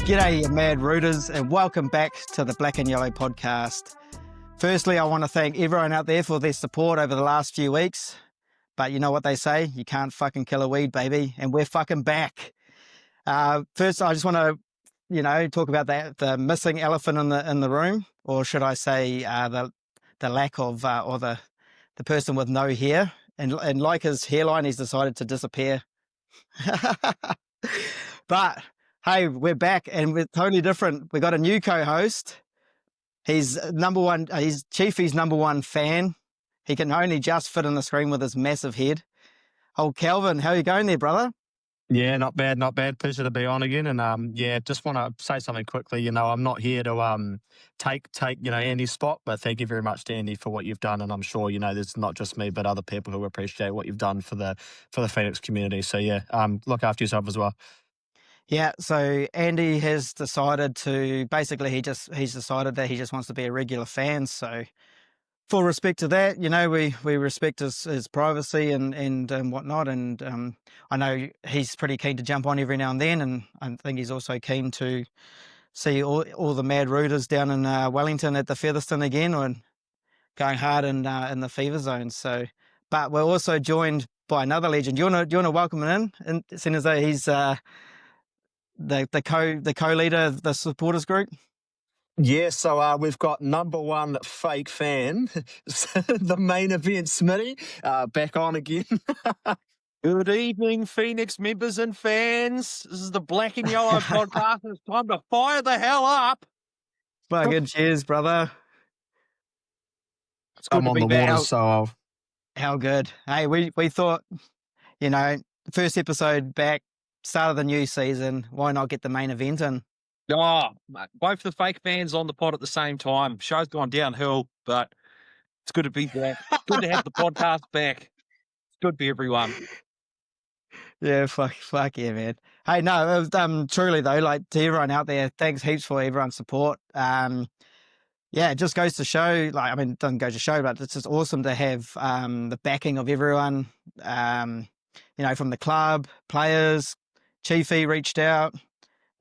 G'day, you mad rooters, and welcome back to the Black and Yellow podcast. Firstly, I want to thank everyone out there for their support over the last few weeks. But you know what they say, you can't fucking kill a weed, baby, and we're fucking back. First, I just want to, talk about the missing elephant in the room, or should I say, the lack of, or the person with no hair, and like his hairline, he's decided to disappear. But hey, we're back, and we're totally different. We got a new co-host. He's he's Chiefy's number one fan. He can only just fit in the screen with his massive head. Oh, Calvin, how are you going there, brother? Yeah, not bad. Pleasure to be on again. And just want to say something quickly. I'm not here to take Andy's spot, but thank you very much to Andy for what you've done. And I'm sure there's not just me, but other people who appreciate what you've done for the Phoenix community. So yeah, look after yourself as well. Yeah, so Andy has decided to basically he's decided that he just wants to be a regular fan. So for respect to that, we respect his privacy and whatnot. And I know he's pretty keen to jump on every now and then, and I think he's also keen to see all the mad rooters down in Wellington at the Featherston again, and going hard in the fever zone. So, but we're also joined by another legend. Do you want to welcome him in, seeing as though he's the co-leader of the supporters group? Yeah, so we've got number one fake fan, the main event, Smitty, back on again. Good evening, Phoenix members and fans. This is the Black and Yellow podcast. It's time to fire the hell up. Fucking cheers, brother. It's good I'm to on be the back. water, so How good. Hey, we thought, first episode back, start of the new season, why not get the main event in? Oh, both the fake fans on the pod at the same time. Show's gone downhill, but it's good to be back. It's good to have the podcast back. It's good for everyone. Yeah, fuck yeah, man. Hey, no, it was truly though, like to everyone out there, thanks heaps for everyone's support. Yeah, it just goes to show, it doesn't go to show, but it's just awesome to have the backing of everyone, from the club, players. Chiefy reached out,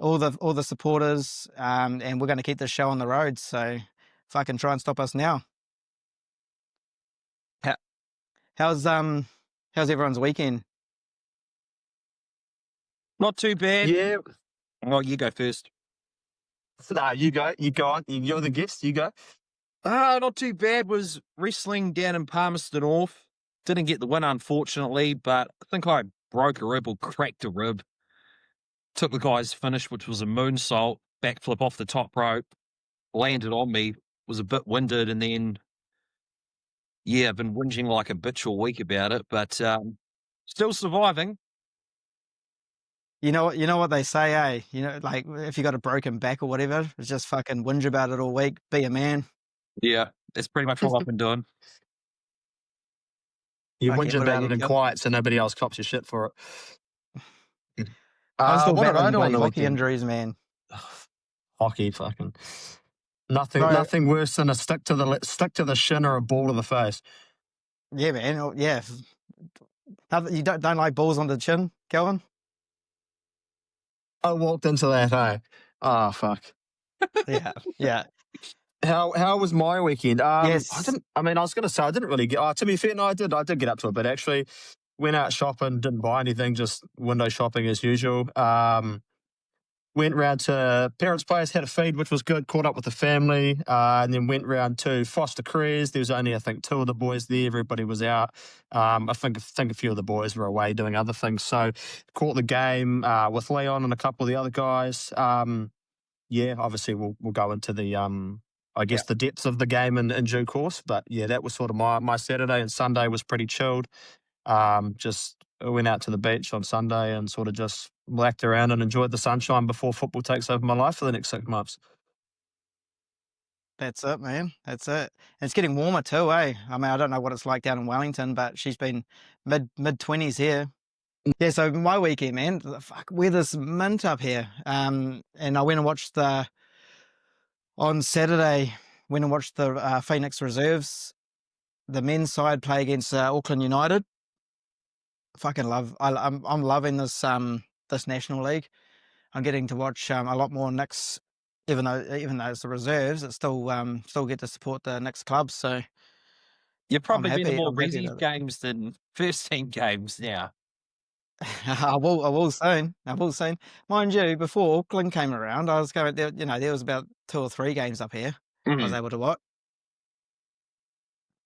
all the supporters, and we're going to keep this show on the road. So fucking try and stop us now. How's everyone's weekend? Not too bad. yeah. Oh, you go first. No, you go on. You're the guest. You go. Not too bad. Was wrestling down in Palmerston North. Didn't get the win, unfortunately, but I think I broke a rib or cracked a rib. Took the guy's finish, which was a moonsault, backflip off the top rope, landed on me, was a bit winded, and then, I've been whinging like a bitch all week about it, but still surviving. You know what they say, eh? If you got a broken back or whatever, it's just fucking whinge about it all week. Be a man. Yeah, that's pretty much what I've been doing. You Okay, whinge what about about you, it in Kel? quiet so nobody else cops your shit for it. I'm still What did I battling do on bloody the hockey weekend? injuries, man. Hockey, fucking nothing. Bro. Nothing worse than a stick to the shin or a ball to the face. Yeah, man. Oh, yeah. You don't like balls on the chin, Calvin? I walked into that. Hey, oh fuck. Yeah. How was my weekend? Yes. I was going to say I didn't really get. To be fair, no, I did. I did get up to a bit actually. Went out shopping, didn't buy anything, just window shopping as usual. Went round to parents' place, had a feed, which was good. Caught up with the family, and then went round to Foster Crews. There was only, I think, 2 of the boys there. Everybody was out. I think a few of the boys were away doing other things. So caught the game with Leon and a couple of the other guys. Obviously we'll go into the the depths of the game in due course. But yeah, that was sort of my Saturday, and Sunday was pretty chilled. Just went out to the beach on Sunday and sort of just whacked around and enjoyed the sunshine before football takes over my life for the next 6 months. That's it, man. That's it. And it's getting warmer too, eh? I don't know what it's like down in Wellington, but she's been mid-20s here. Yeah, so my weekend, man, the fuck, weather's mint up here. And I went and watched on Saturday, the Phoenix Reserves, the men's side play against Auckland United. Fucking I'm loving this National League. I'm getting to watch a lot more Knicks, even though it's the reserves, it's still get to support the Knicks club. So You've probably been to more I'm happy Resi's about it. games than first team games now. I will soon. Mind you, before Auckland came around, I was going there. There was about 2 or 3 games up here I was able to watch.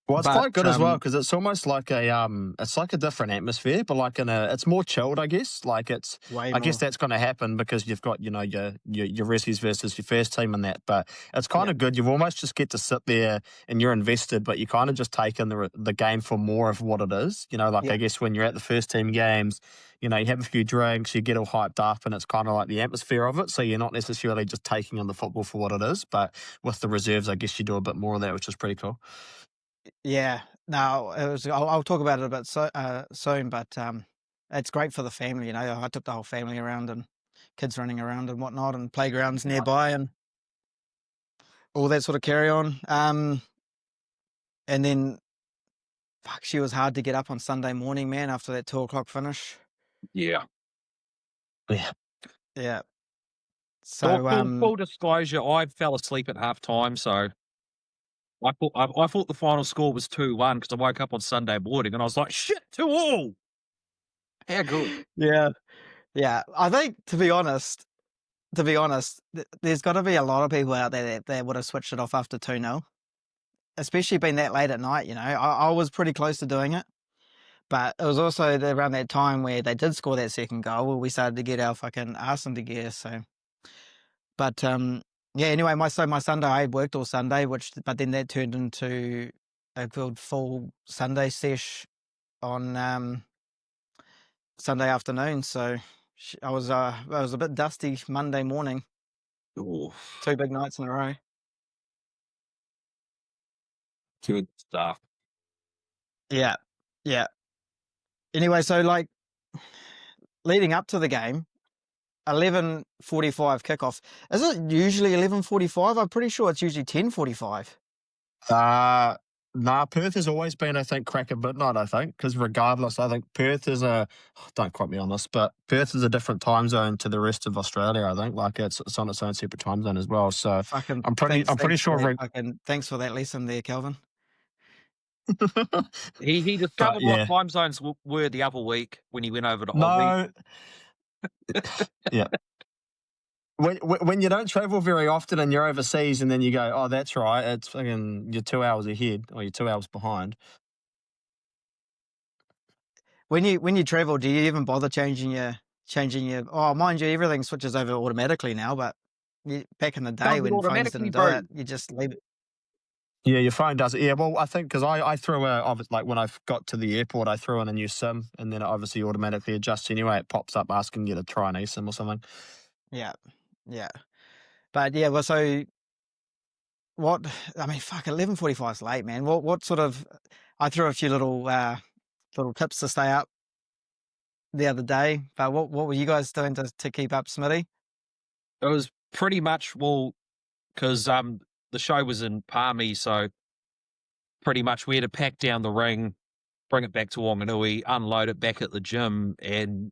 Well, it's But quite good as well because it's almost like it's like a different atmosphere, but like it's more chilled, I guess. Like way I guess more. that's going to happen because you've got your Resies versus your first team and that. But it's kind of good. You've almost just get to sit there and you're invested, but you kind of just take in the game for more of what it is. Like I guess when you're at the first team games, you have a few drinks, you get all hyped up, and it's kind of like the atmosphere of it. So you're not necessarily just taking in the football for what it is, but with the reserves, I guess you do a bit more of that, which is pretty cool. Yeah. No, it was. I'll talk about it a bit soon, but it's great for the family. I took the whole family around and kids running around and whatnot, and playgrounds nearby and all that sort of carry on. And then, fuck, she was hard to get up on Sunday morning, man. After that 2 o'clock finish. Yeah. Yeah. Yeah. So So full disclosure, I fell asleep at half time, so I thought the final score was 2-1 because I woke up on Sunday morning and I was like, shit, 2-2. How good. yeah, yeah. I think to be honest, there's got to be a lot of people out there that would have switched it off after 2-0, especially being that late at night. I was pretty close to doing it. But it was also around that time where they did score that second goal where we started to get our fucking arse into gear. So, but yeah. Anyway, my Sunday, I worked all Sunday, but then that turned into a good full Sunday sesh on Sunday afternoon. So I was a bit dusty Monday morning. Ooh, 2 big nights in a row. good stuff. Yeah, yeah. Anyway, so like leading up to the game, 11:45 kickoff. Is it usually 11:45? I'm pretty sure it's usually 10:45. Nah, Perth has always been, I think, crack at midnight, I think, because regardless, I think Perth is don't quote me on this, but Perth is a different time zone to the rest of Australia, I think. Like it's on its own separate time zone as well. So Fucking I'm pretty sure. thanks for that lesson there, Calvin. He But discovered what yeah, time zones were the other week when he went over to Aussie. no, yeah. When you don't travel very often and you're overseas and then you go, oh, that's right, it's fucking, you're 2 hours ahead or you're 2 hours behind. When you travel, do you even bother changing your? Oh, mind you, everything switches over automatically now. But back in the day Does it when phones automatically, didn't do bro? it, you just leave it. Yeah, your phone does it. Yeah, well, I think because I threw like when I got to the airport, I threw in a new SIM and then it obviously automatically adjusts anyway. It pops up asking you to try an eSIM or something. Yeah, yeah. But yeah, well, so what? I mean, fuck, 11:45 is late, man. What sort of? I threw a few little tips to stay up the other day. But what were you guys doing to keep up, Smitty? It was pretty much, because the show was in Palmy, so pretty much we had to pack down the ring, bring it back to Wanganui, unload it back at the gym, and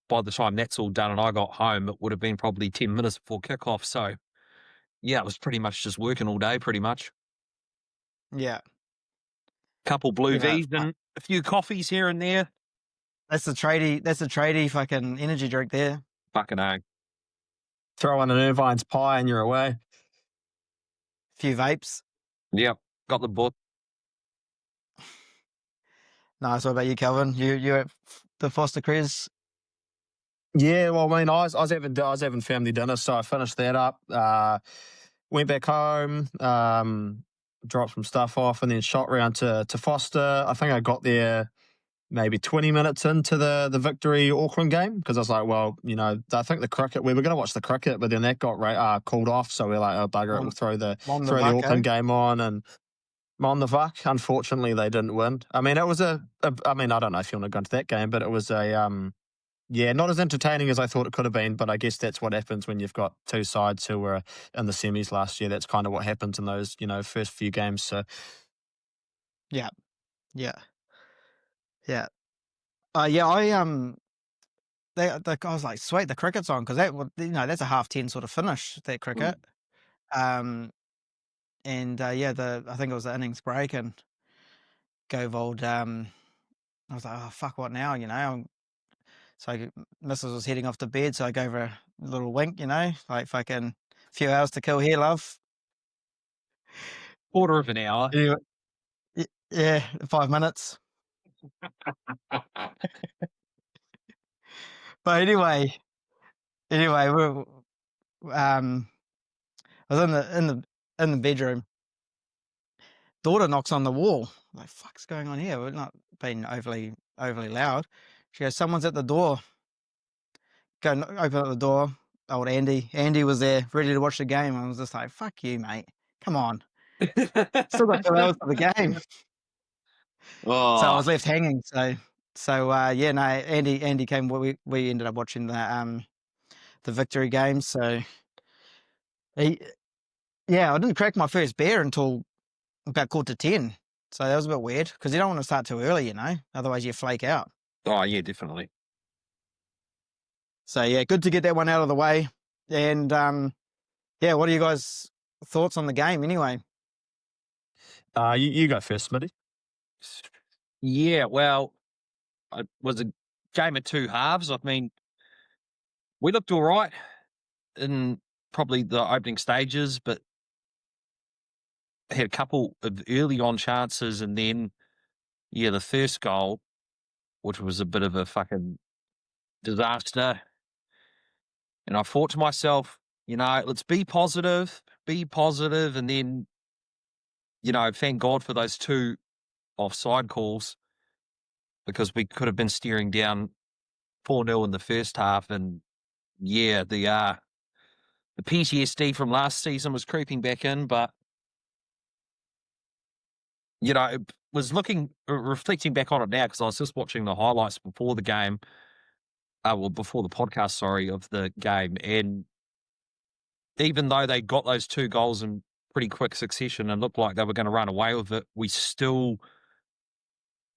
by the time that's all done and I got home, it would have been probably 10 minutes before kickoff. So yeah, it was pretty much just working all day, pretty much. Yeah, Couple blue yeah. V's and a few coffees here and there. That's the tradie. That's the tradie fucking energy drink there. Fucking A. Throw in an Irvine's pie and you're away. Few vapes. Yep, got the book. Nice. What about you, Calvin? You're at the Foster Cres. Yeah, well, I mean, I was having family dinner, so I finished that up. Went back home, dropped some stuff off, and then shot round to Foster. I think I got there maybe 20 minutes into the Victory Auckland game because I was like, well, I think we were going to watch the cricket, but then that got called off, so we're like, oh bugger it, we'll throw the Auckland game on and. On the Vuck, unfortunately, they didn't win. I mean, it was I mean, I don't know if you want to go into that game, but it was not as entertaining as I thought it could have been. But I guess that's what happens when you've got two sides who were in the semis last year. That's kind of what happens in those, first few games. So, Yeah, yeah, yeah. Yeah. I was like, sweet, the cricket's on, because that's a 10:30 sort of finish, that cricket. And I think it was the innings break, and Govold, I was like, oh fuck, what now? So Mrs. was heading off to bed, so I gave her a little wink, like fucking few hours to kill here, love. Quarter of an hour. Anyway, yeah, 5 minutes. But anyway, we I was in the bedroom. Daughter knocks on the wall. I'm like, fuck's going on here? We're not being overly loud. She goes, someone's at the door. Go open up the door. Old Andy. Andy was there, ready to watch the game. I was just like, fuck you, mate. Come on. Still got 2 hours for the game. Oh. So I was left hanging. So Andy came. We ended up watching the victory game. So I didn't crack my first beer until about 9:45. So that was a bit weird, because you don't want to start too early, otherwise you flake out. Oh, yeah, definitely. So yeah, good to get that one out of the way. And what are you guys' thoughts on the game anyway? You go first, Smitty. Yeah, well, it was a game of two halves. I mean, we looked all right in probably the opening stages, but had a couple of early on chances, and then, the first goal, which was a bit of a fucking disaster. And I thought to myself, let's be positive, and then, thank God for those 2 offside calls, because we could have been staring down 4-0 in the first half. And the PTSD from last season was creeping back in, but it was reflecting back on it now, because I was just watching the highlights before the game, before the podcast, sorry, of the game. And even though they got those 2 goals in pretty quick succession and looked like they were going to run away with it, we still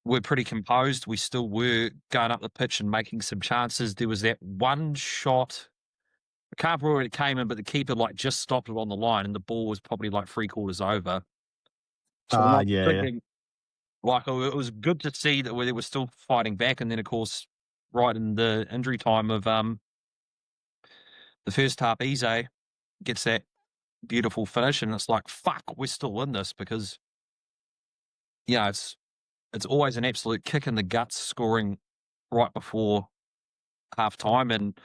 were pretty composed. We still were going up the pitch and making some chances. There was that one shot, I can't remember where it came in, but the keeper just stopped it on the line, and the ball was probably 3/4 over. So I'm thinking, it was good to see that they were still fighting back. And then, of course, right in the injury time of the first half, Eze gets that beautiful finish, and it's like, fuck, we're still in this, because it's always an absolute kick in the guts scoring right before half time. And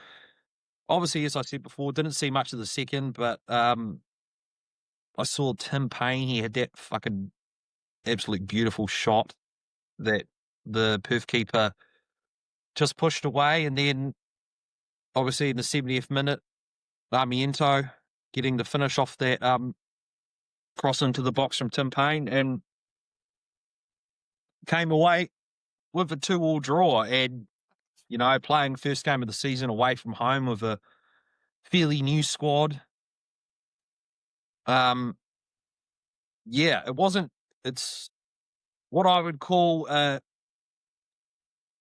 obviously, as I said before, didn't see much of the second, but I saw Tim Payne. He had that fucking absolute beautiful shot that the Perth keeper just pushed away. And then obviously in the 70th minute, Armiento getting the finish off that cross into the box from Tim Payne, and came away with a 2-2 draw. And, playing first game of the season away from home with a fairly new squad. It's what I would call a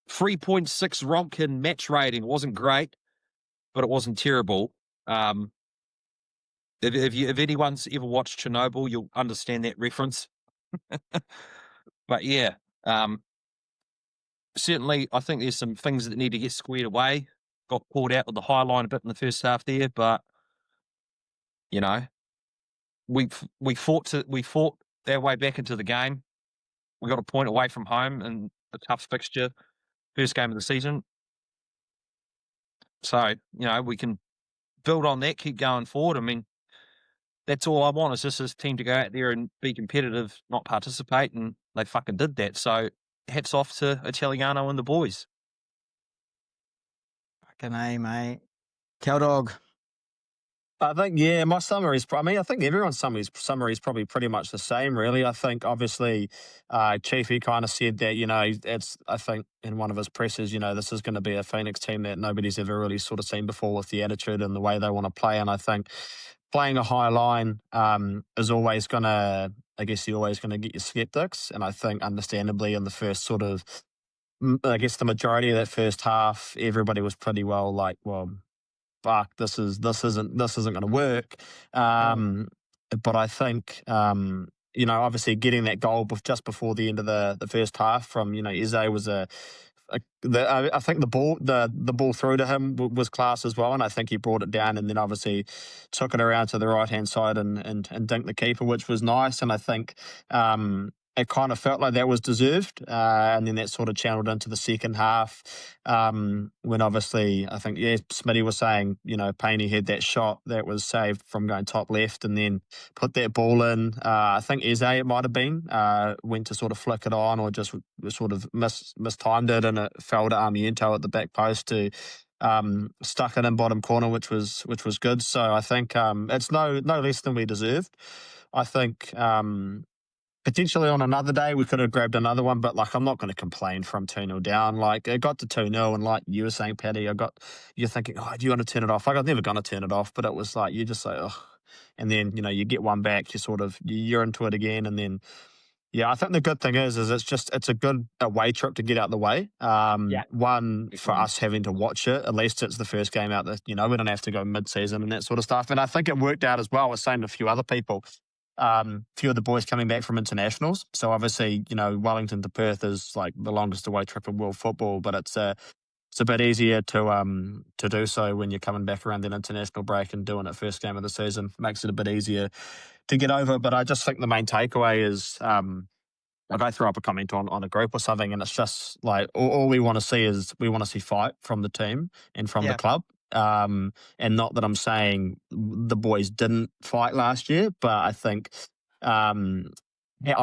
3.6 Ronkin match rating. It wasn't great, but it wasn't terrible. If anyone's ever watched Chernobyl, you'll understand that reference. But certainly I think there's some things that need to get squared away. Got caught out with the high line a bit in the first half there, but we fought our way back into the game. We got a point away from home in a tough fixture, first game of the season. So, we can build on that, keep going forward. I mean, that's all I want, is just this team to go out there and be competitive, not participate, and they fucking did that. So hats off to Italiano and the boys. Fucking A, mate. Cow dog. I think, my summary is, I think everyone's summary is probably pretty much the same, really. I think, obviously, Chiefy kind of said that, I think in one of his presses, this is going to be a Phoenix team that nobody's ever really sort of seen before, with the attitude and the way they want to play. And I think playing a high line is always going to, I guess you're always going to get your skeptics. And I think, understandably, in the first sort of I guess the majority of that first half, everybody was pretty well like, well, fuck, this isn't going to work. Mm. Um, but I think obviously getting that goal just before the end of the first half from Eze was I think the ball through to him was class as well, and I think he brought it down and then obviously took it around to the right hand side and dinked the keeper, which was nice. And I think it kind of felt like that was deserved, and then that sort of channeled into the second half when obviously I think Smitty was saying Paney had that shot that was saved from going top left and then put that ball in. I think Eze it might have been went to sort of flick it on or just sort of mistimed it and it fell to Armiento at the back post to stuck it in bottom corner, which was good. So I think it's no less than we deserved. I think potentially on another day we could have grabbed another one, but like I'm not going to complain from 2-0 down. Like it got to 2-0 and like you were saying, Paddy, you're thinking, oh, do you want to turn it off? Like I was never going to turn it off, but it was like you just say, oh, and then you get one back, you're into it again, and then yeah, I think the good thing is it's a good away trip to get out the way. One for us having to watch it. At least it's the first game out that we don't have to go mid-season and that sort of stuff. And I think it worked out as well. I was saying to a few other people, few of the boys coming back from internationals. So obviously, Wellington to Perth is like the longest away trip in world football, but it's a bit easier to do so when you're coming back around an international break and doing it first game of the season. Makes it a bit easier to get over. But I just think the main takeaway is like I throw up a comment on a group or something, and it's just like all we want to see is we want to see fight from the team and from the Yeah. club. And not that I'm saying the boys didn't fight last year, but I think I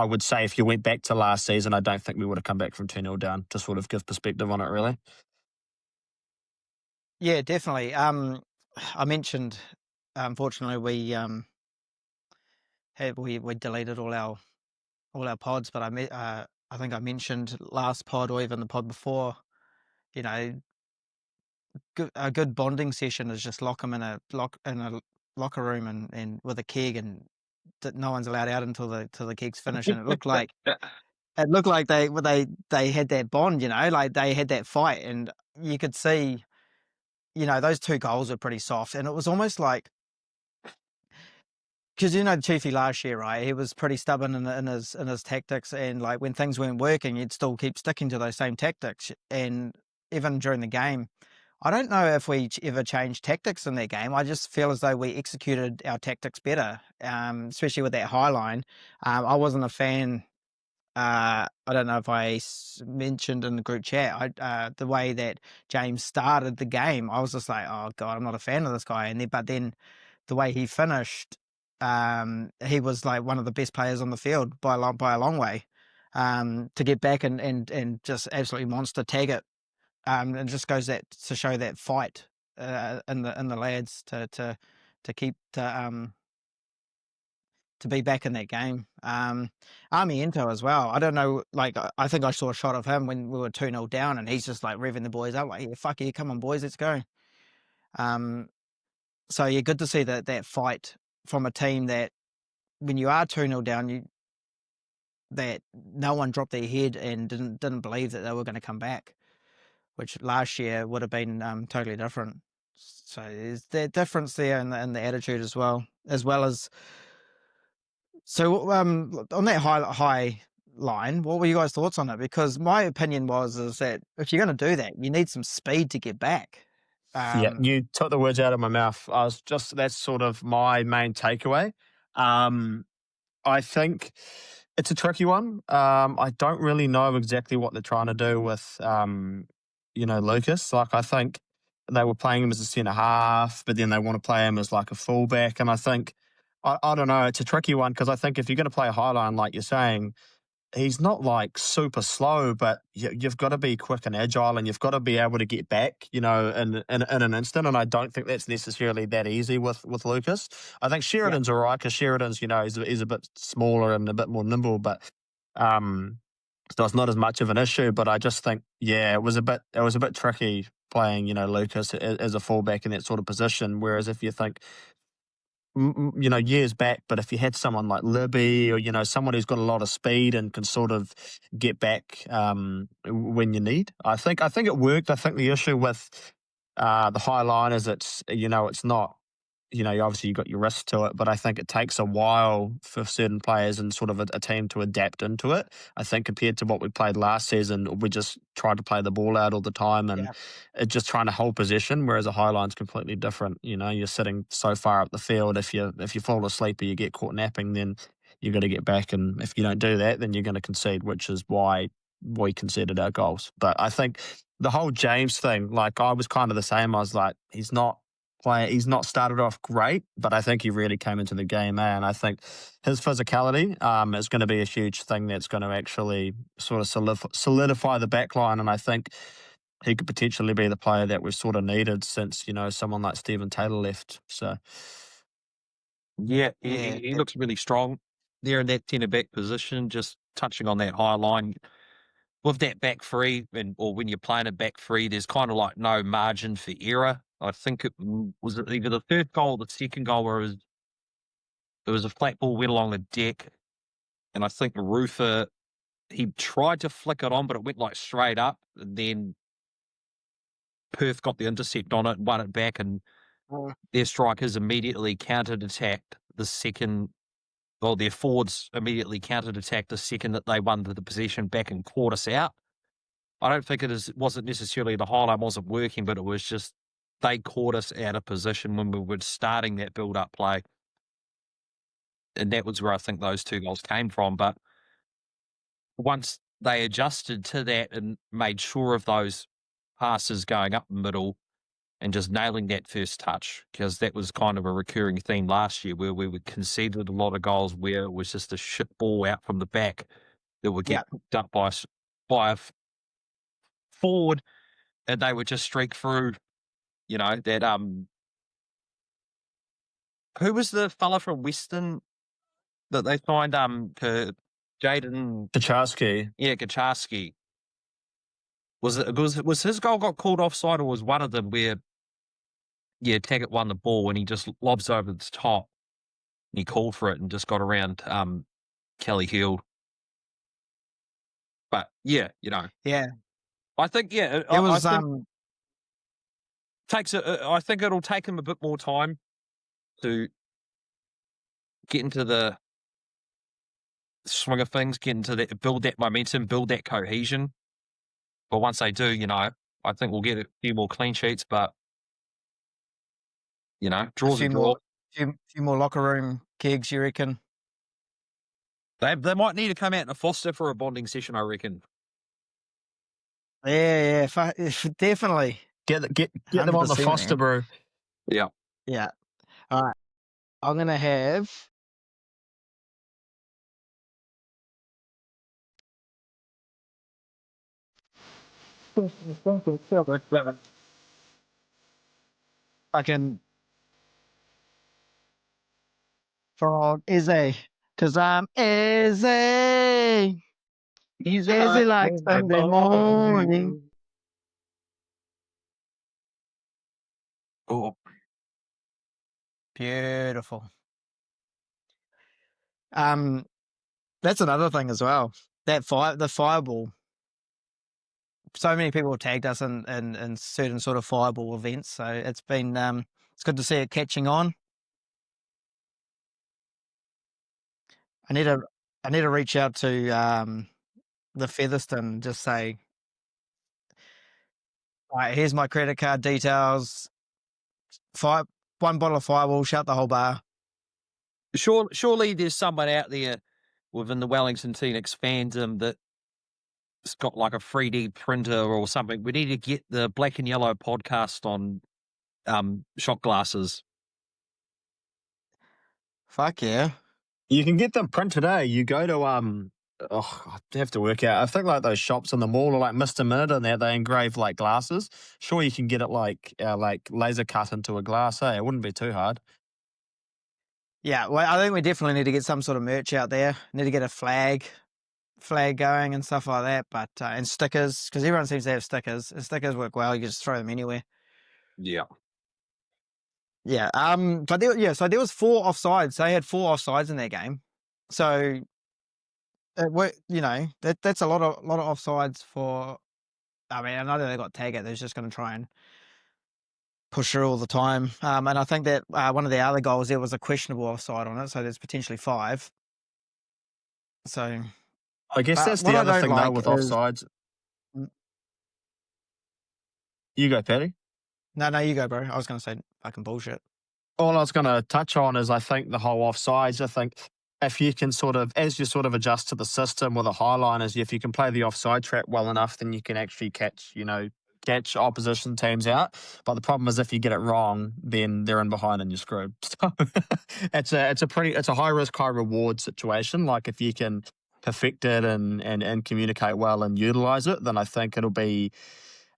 would say if you went back to last season, I don't think we would have come back from 2-0 down, to sort of give perspective on it, really. Yeah, definitely. I mentioned, unfortunately, we deleted all our pods, but I think I mentioned last pod or even the pod before, a good bonding session is just lock them in a locker room and with a keg, and that no one's allowed out until the keg's finished. And it looked like they had that bond, like they had that fight, and you could see, those two goals are pretty soft, and it was almost like, because Chiefy last year, right? He was pretty stubborn in his tactics, and like when things weren't working, he'd still keep sticking to those same tactics. And even during the game, I don't know if we ever changed tactics in that game. I just feel as though we executed our tactics better, especially with that high line. I wasn't a fan. I don't know if I mentioned in the group chat, the way that James started the game, I was just like, oh God, I'm not a fan of this guy. But then the way he finished, he was like one of the best players on the field by a long way. To get back and just absolutely monster tag it, and just goes to show that fight in the lads to keep to be back in that game. Armiento as well. I don't know, like I think I saw a shot of him when we were 2-0 down, and he's just like revving the boys up, like, yeah, fuck yeah, come on boys, let's go. So yeah, good to see that fight from a team that when you are 2-0 down, that no one dropped their head and didn't believe that they were going to come back, which last year would have been totally different. So there's that difference there in the attitude as well as. So on that high line, what were you guys' thoughts on it? Because my opinion is that if you're going to do that, you need some speed to get back. Yeah, you took the words out of my mouth. That's sort of my main takeaway. I think it's a tricky one. I don't really know exactly what they're trying to do with, Lucas. Like, I think they were playing him as a centre half, but then they want to play him as like a fullback. And I think, I don't know, it's a tricky one because I think if you're going to play a high line, like you're saying, he's not like super slow, but you've got to be quick and agile, and you've got to be able to get back, in an instant. And I don't think that's necessarily that easy with Lucas. I think Sheridan's all right because Sheridan's, he's a bit smaller and a bit more nimble, but so it's not as much of an issue. But I just think, yeah, it was a bit tricky playing, Lucas as a fullback in that sort of position. Whereas if you think years back. But if you had someone like Libby or, someone who's got a lot of speed and can sort of get back when you need, I think it worked. I think the issue with the high line is it's not, obviously you got your risk to it, but I think it takes a while for certain players and sort of a team to adapt into it. I think compared to what we played last season, we just tried to play the ball out all the time and just trying to hold possession, whereas a high line's completely different. You're sitting so far up the field. If you fall asleep or you get caught napping, then you've got to get back. And if you don't do that, then you're going to concede, which is why we conceded our goals. But I think the whole James thing, like I was kind of the same. I was like, he's not started off great, but I think he really came into the game, and I think his physicality is going to be a huge thing that's going to actually sort of solidify the back line, and I think he could potentially be the player that we've sort of needed since, someone like Stephen Taylor left. So, yeah, he looks really strong there in that centre back position, just touching on that high line. With that back three, or when you're playing a back three, there's kind of like no margin for error. I think it was either the third goal or the second goal where it was a flat ball went along the deck, and I think Rufer, he tried to flick it on, but it went like straight up, and then Perth got the intercept on it and won it back, and their strikers immediately countered-attacked the second. Well, their forwards immediately countered-attacked the second that they won the possession back and caught us out. I don't think it wasn't necessarily the highlight wasn't working, but it was just they caught us out of position when we were starting that build-up play. And that was where I think those two goals came from. But once they adjusted to that and made sure of those passes going up the middle and just nailing that first touch, because that was kind of a recurring theme last year where we would conceded a lot of goals where it was just a shit ball out from the back that would get picked up by a forward, and they would just streak through. That who was the fella from Western that they signed to Jaden Kaczarski. Yeah, Kaczarski. Was his goal got called offside, or was one of them where Taggart won the ball and he just lobs over the top and he called for it and just got around Kelly Hill. But Yeah. I think It was I think it'll take him a bit more time to get into the swing of things, get into that, build that momentum, build that cohesion. But once they do, I think we'll get a few more clean sheets, but draws a draw. Few more locker room kegs, you reckon? They might need to come out in a Foster for a bonding session, I reckon. Yeah, definitely. Get them on the 100%, Foster, man. bro. Yeah. Yeah. All right. I'm going to have fucking frog Izzy, because I'm Izzy. He's Izzy like Sunday morning. Oh, Beautiful. That's another thing as well. The fireball. So many people have tagged us in certain sort of fireball events, so it's been it's good to see it catching on. I need to reach out to the Featherston, just say, all right, here's my credit card details. One bottle of fireball, shut the whole bar. surely there's someone out there within the Wellington Phoenix fandom that's got like a 3D printer or something. We need to get the Black and Yellow podcast on shot glasses. Fuck yeah. You can get them printed, eh? You go to I have to work out. I think like those shops in the mall are like Mr. Mid and that they engrave like glasses. Sure, you can get it like laser cut into a glass, eh? It wouldn't be too hard. Yeah, well, I think we definitely need to get some sort of merch out there. Need to get a flag going and stuff like that, but and stickers, because everyone seems to have stickers. And stickers work well. You can just throw them anywhere. Yeah. Yeah. But so there was 4 offsides. They had 4 offsides in their game. So that's a lot of offsides for. I mean, I know they got Taggart. They're just going to try and push her all the time. And I think that one of the other goals there was a questionable offside on it. So there's potentially 5. So I guess that's what the I other don't thing though like with is. offsides. You go, Patty. No, you go, bro. I was going to say fucking bullshit. All I was going to touch on is I think the whole offsides. I think if you can as you sort of adjust to the system with a high line, is if you can play the offside trap well enough, then you can actually catch opposition teams out. But the problem is if you get it wrong, then they're in behind and you're screwed. So it's a high risk, high reward situation. Like if you can perfect it and communicate well and utilize it, then I think it'll be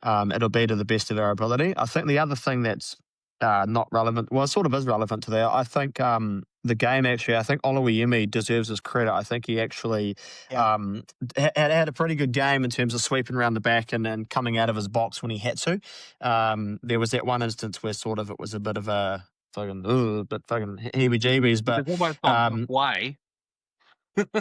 to the best of our ability. I think the other thing that's not relevant, well, it sort of is relevant to that. I think the game actually, I think Oluwayemi deserves his credit. I think he actually had a pretty good game in terms of sweeping around the back and coming out of his box when he had to. There was that one instance where sort of it was a bit of a fucking heebie-jeebies, but It's almost on way. But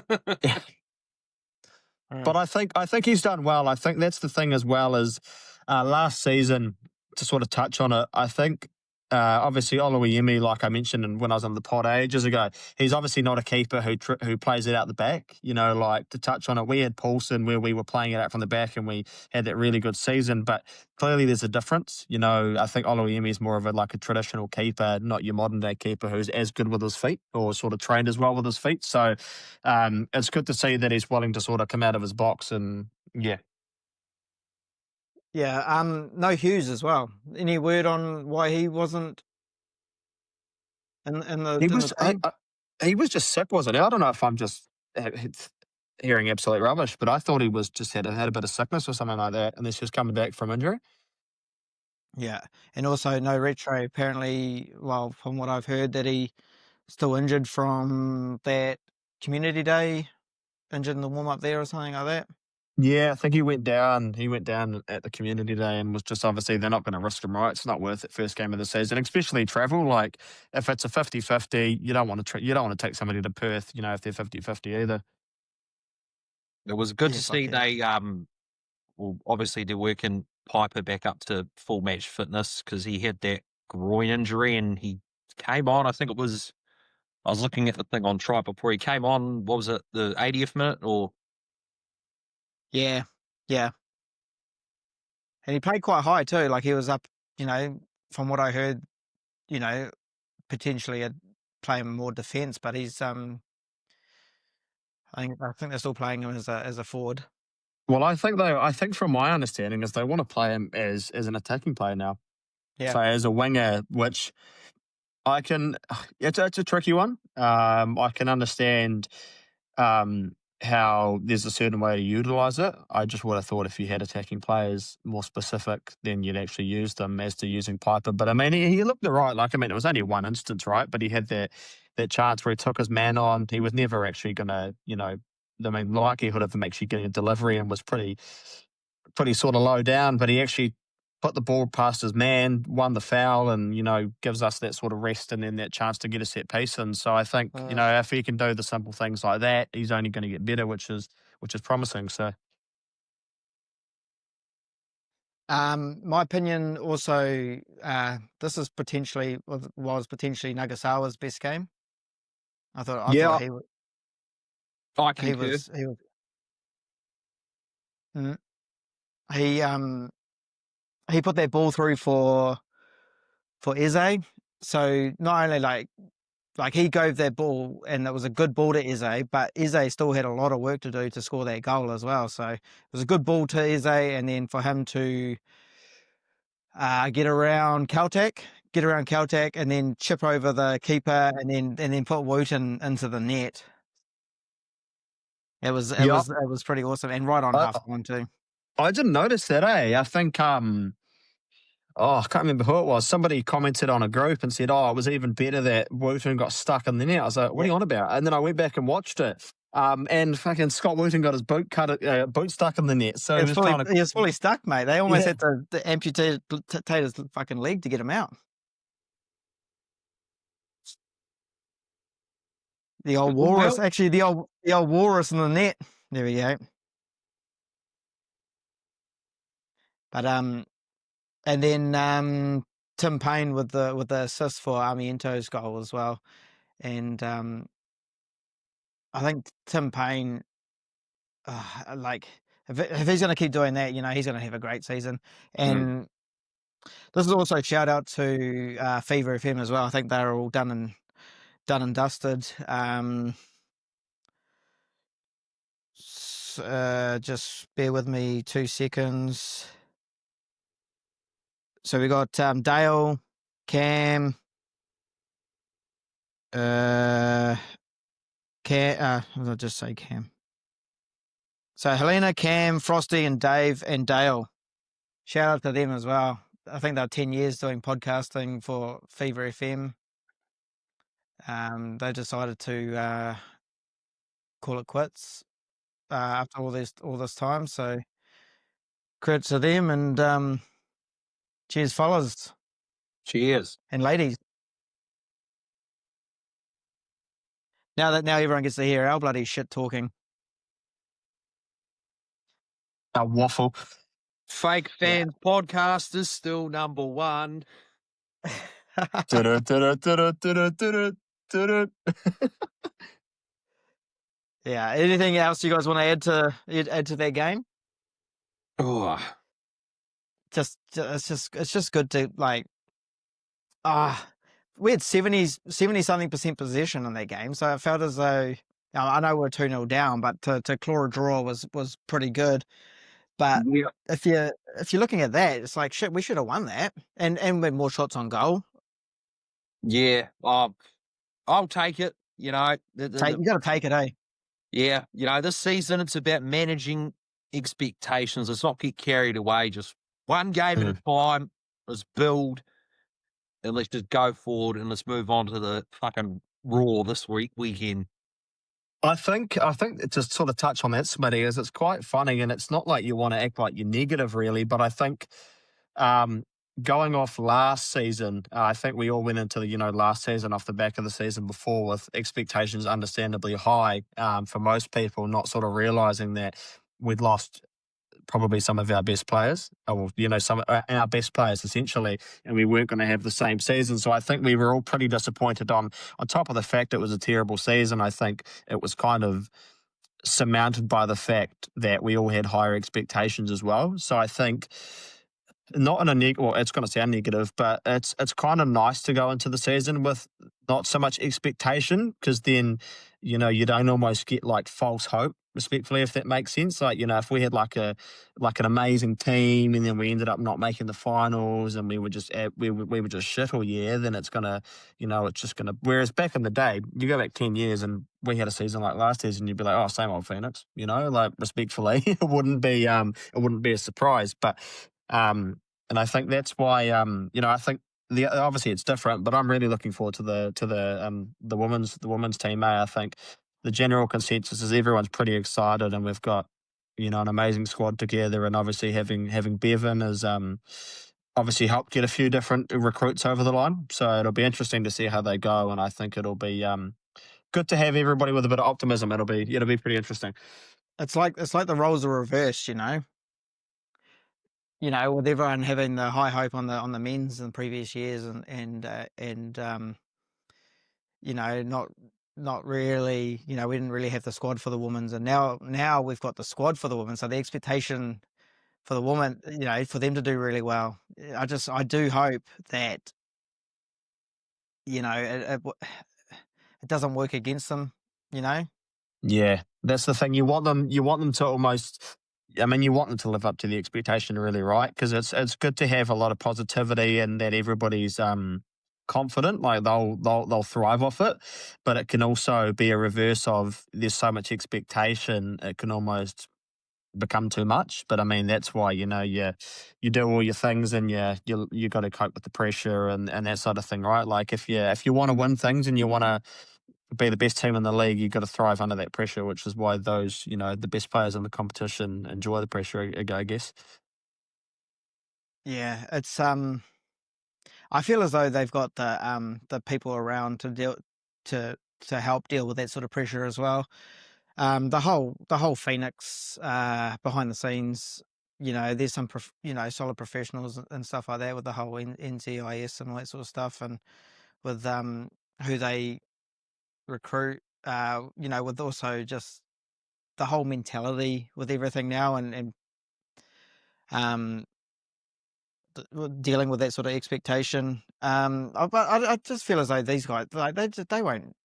I think he's done well. I think that's the thing as well as last season, to sort of touch on it. I think obviously Oluwayemi, like I mentioned and when I was on the pod ages ago, he's obviously not a keeper who plays it out the back. Like to touch on it, we had Paulson where we were playing it out from the back and we had that really good season. But clearly there's a difference. I think Oluwayemi is more of a traditional keeper, not your modern day keeper who's as good with his feet or sort of trained as well with his feet. So it's good to see that he's willing to sort of come out of his box and yeah. Yeah. No Hughes as well. Any word on why he wasn't in the team? He was just sick, wasn't he? I don't know if I'm just hearing absolute rubbish, but I thought he was just had a bit of sickness or something like that, and he's just coming back from injury. Yeah, and also no Retro. Apparently, well, from what I've heard, that he still injured from that community day, injured in the warm up there or something like that. Yeah, I think he went down. He went down at the community day and was just obviously they're not going to risk him, right? It's not worth it first game of the season, especially travel. Like if it's a 50-50, you don't want to take somebody to Perth, if they're 50-50 either. It was good Yeah, to see they well, obviously they're working Piper back up to full match fitness because he had that groin injury and he came on. I think I was looking at the thing on Tribe before he came on. What was it, the 80th minute or? Yeah, and he played quite high too. Like he was up, from what I heard, potentially playing more defence, but he's I think they're still playing him as a forward. Well, I think from my understanding is they want to play him as an attacking player now. Yeah. So as a winger, which it's a tricky one. I can understand how there's a certain way to utilise it. I just would have thought if you had attacking players more specific, then you'd actually use them as to using Piper. But I mean, he looked all right. Like, I mean, it was only one instance, right? But he had that chance where he took his man on. He was never actually going to, the likelihood of him actually getting a delivery and was pretty sort of low down, but he actually put the ball past his man, won the foul, and gives us that sort of rest and then that chance to get a set piece. And so I think if he can do the simple things like that, he's only going to get better, which is promising. So my opinion also, this is potentially was potentially Nagasawa's best game. I thought he I concur. was he put that ball through for Eze. So not only like he gave that ball and it was a good ball to Eze, but Eze still had a lot of work to do to score that goal as well. So it was a good ball to Eze, and then for him to get around Caltech, and then chip over the keeper, and then put Wooten into the net. It was pretty awesome, and right on half time too. I didn't notice that. I think I can't remember who it was. Somebody commented on a group and said, "Oh, it was even better that Wooten got stuck in the net." I was like, "What are you on about?" And then I went back and watched it. And fucking Scott Wooten got his boot stuck in the net. So he was fully stuck, mate. They almost had to amputate his fucking leg to get him out. The old Well, walrus. Actually, the old walrus in the net. There we go. But and then Tim Payne with the assist for Armiento's goal as well. And I think Tim Payne, like if he's going to keep doing that, he's going to have a great season. And this is also a shout out to Fever FM as well. I think they're all done and dusted. Just bear with me 2 seconds. So we got Dale, Cam, I'll just say Cam. So Helena, Cam, Frosty, and Dave and Dale. Shout out to them as well. I think they're 10 years doing podcasting for Fever FM. They decided to call it quits after all this time. So credit to them, and cheers, fellas Cheers. and ladies. Now everyone gets to hear our bloody shit talking. A waffle. Fake Fans podcast is still number one. Yeah. Anything else you guys want to add to that game? Oh, It's just good to we had 70 something % possession in that game, so it felt as though I know we're 2-0 down, but to claw a draw was pretty good. But yeah. if you're looking at that, it's like shit, we should have won that and with more shots on goal. Yeah. I'll take it. You know, You got to take it, eh? yeah. You know, this season it's about managing expectations. Let's not get carried away. Just one game at a time. Let's build, and let's just go forward, and let's move on to the fucking Raw this weekend. I think to sort of touch on that, Smitty, is it's quite funny, and it's not like you want to act like you're negative, really, but I think going off last season, I think we all went into the last season off the back of the season before with expectations understandably high for most people, not sort of realising that we'd lost probably some of our best players, or some of our best players essentially, and we weren't going to have the same season. So I think we were all pretty disappointed. On top of the fact it was a terrible season, I think it was kind of surmounted by the fact that we all had higher expectations as well. So I think not in a well, it's going to sound negative, but it's kind of nice to go into the season with not so much expectation, because then you don't almost get like false hope, respectfully, if that makes sense. Like, if we had like an amazing team and then we ended up not making the finals and we were just shit all year, then it's gonna it's just gonna. Whereas back in the day, you go back 10 years and we had a season like last season, you'd be like, oh, same old Phoenix, like, respectfully. It wouldn't be a surprise. But and I think that's why I think obviously it's different, but I'm really looking forward to the women's team. I think the general consensus is everyone's pretty excited, and we've got an amazing squad together, and obviously having Bevan has obviously helped get a few different recruits over the line. So it'll be interesting to see how they go, and I think it'll be good to have everybody with a bit of optimism. It'll be pretty interesting. It's like the roles are reversed, with everyone having the high hope on the men's in previous years, and not really, we didn't really have the squad for the women's, and now we've got the squad for the women. So the expectation for the women, for them to do really well. I do hope that it doesn't work against them. Yeah, that's the thing. You want them to almost. I mean, you want them to live up to the expectation, really, right? Because it's good to have a lot of positivity and that everybody's confident, like they'll thrive off it. But it can also be a reverse of there's so much expectation, it can almost become too much. But I mean, that's why you do all your things, and you got to cope with the pressure and that sort of thing, right? Like if you want to win things and you want to be the best team in the league, you've got to thrive under that pressure, which is why those, the best players in the competition enjoy the pressure, I guess. Yeah, it's I feel as though they've got the people around to to help deal with that sort of pressure as well. The whole Phoenix behind the scenes, there's some solid professionals and stuff like that with the whole NCIS and all that sort of stuff, and with who they recruit, with also just the whole mentality with everything now, and dealing with that sort of expectation. But I just feel as though these guys, like, they won't.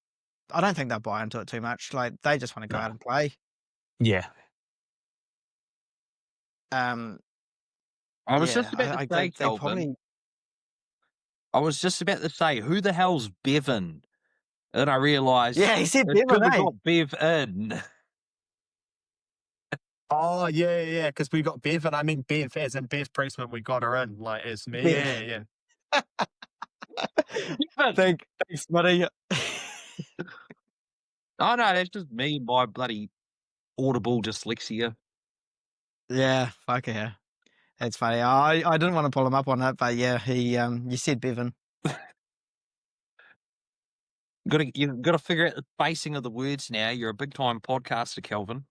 I don't think they'll buy into it too much. Like, they just want to go out and play. Yeah. I was just about to say, they Kelvin. probably. I was just about to say, who the hell's Bevan? And I realised, Yeah, he said it's Bevan, we eh? got Bev in. Oh, yeah, because we got Bev, and I mean Bev, as in Bev Priestman, we got her in, like, as me. Bev. Yeah. Thanks, buddy. Oh, no, that's just me, my bloody audible dyslexia. Yeah, fuck yeah. That's funny. I didn't want to pull him up on it, but yeah, you said Bevan. You've got to figure out the spacing of the words now. You're a big time podcaster, Kelvin.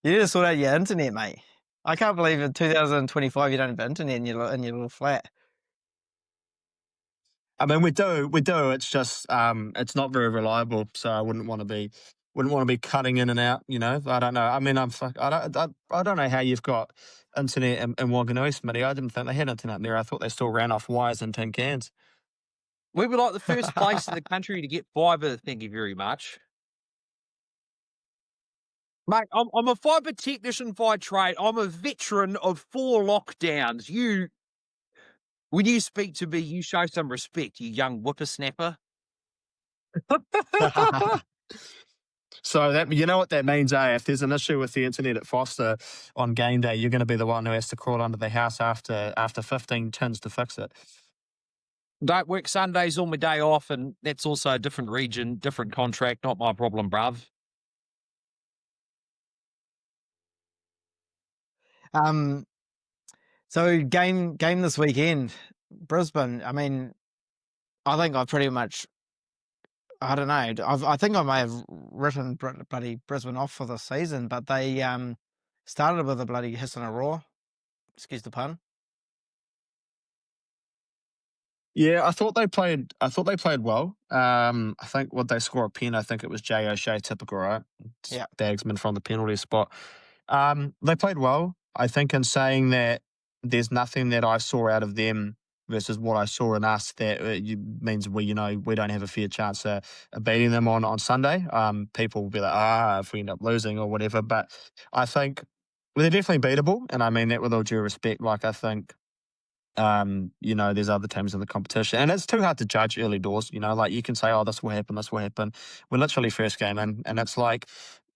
You need to sort out your internet, mate. I can't believe in 2025 you don't have internet in your little flat. I mean, we do. It's just, it's not very reliable, so I wouldn't want to be cutting in and out. I don't know. I mean, I don't know how you've got internet in Wanganui, Smitty. I didn't think they had internet there. I thought they still ran off wires and tin cans. We were like the first place in the country to get fibre. Thank you very much. Mate, I'm a fibre technician by trade. I'm a veteran of 4 lockdowns. When you speak to me, you show some respect, you young whippersnapper. So that, you know what that means, eh? If there's an issue with the internet at Foster on game day, you're going to be the one who has to crawl under the house after 15 tins to fix it. Don't work Sundays on my day off, and that's also a different region, different contract, not my problem, bruv. So game this weekend, Brisbane. I mean, I think I pretty much, I don't know. I think I may have written bloody Brisbane off for the season, but they started with a bloody hiss and a roar. Excuse the pun. Yeah, I thought they played well. I think what they score a pen. I think it was Jay O'Shea, typical, right? Yeah. Dagsman from the penalty spot. They played well. I think in saying that, there's nothing that I saw out of them versus what I saw in us that means we don't have a fair chance of beating them on Sunday. People will be like, if we end up losing or whatever. But I think they're definitely beatable, and I mean that with all due respect. Like, I think, there's other teams in the competition, and it's too hard to judge early doors. Like, you can say, this will happen. We're literally first game in, and it's like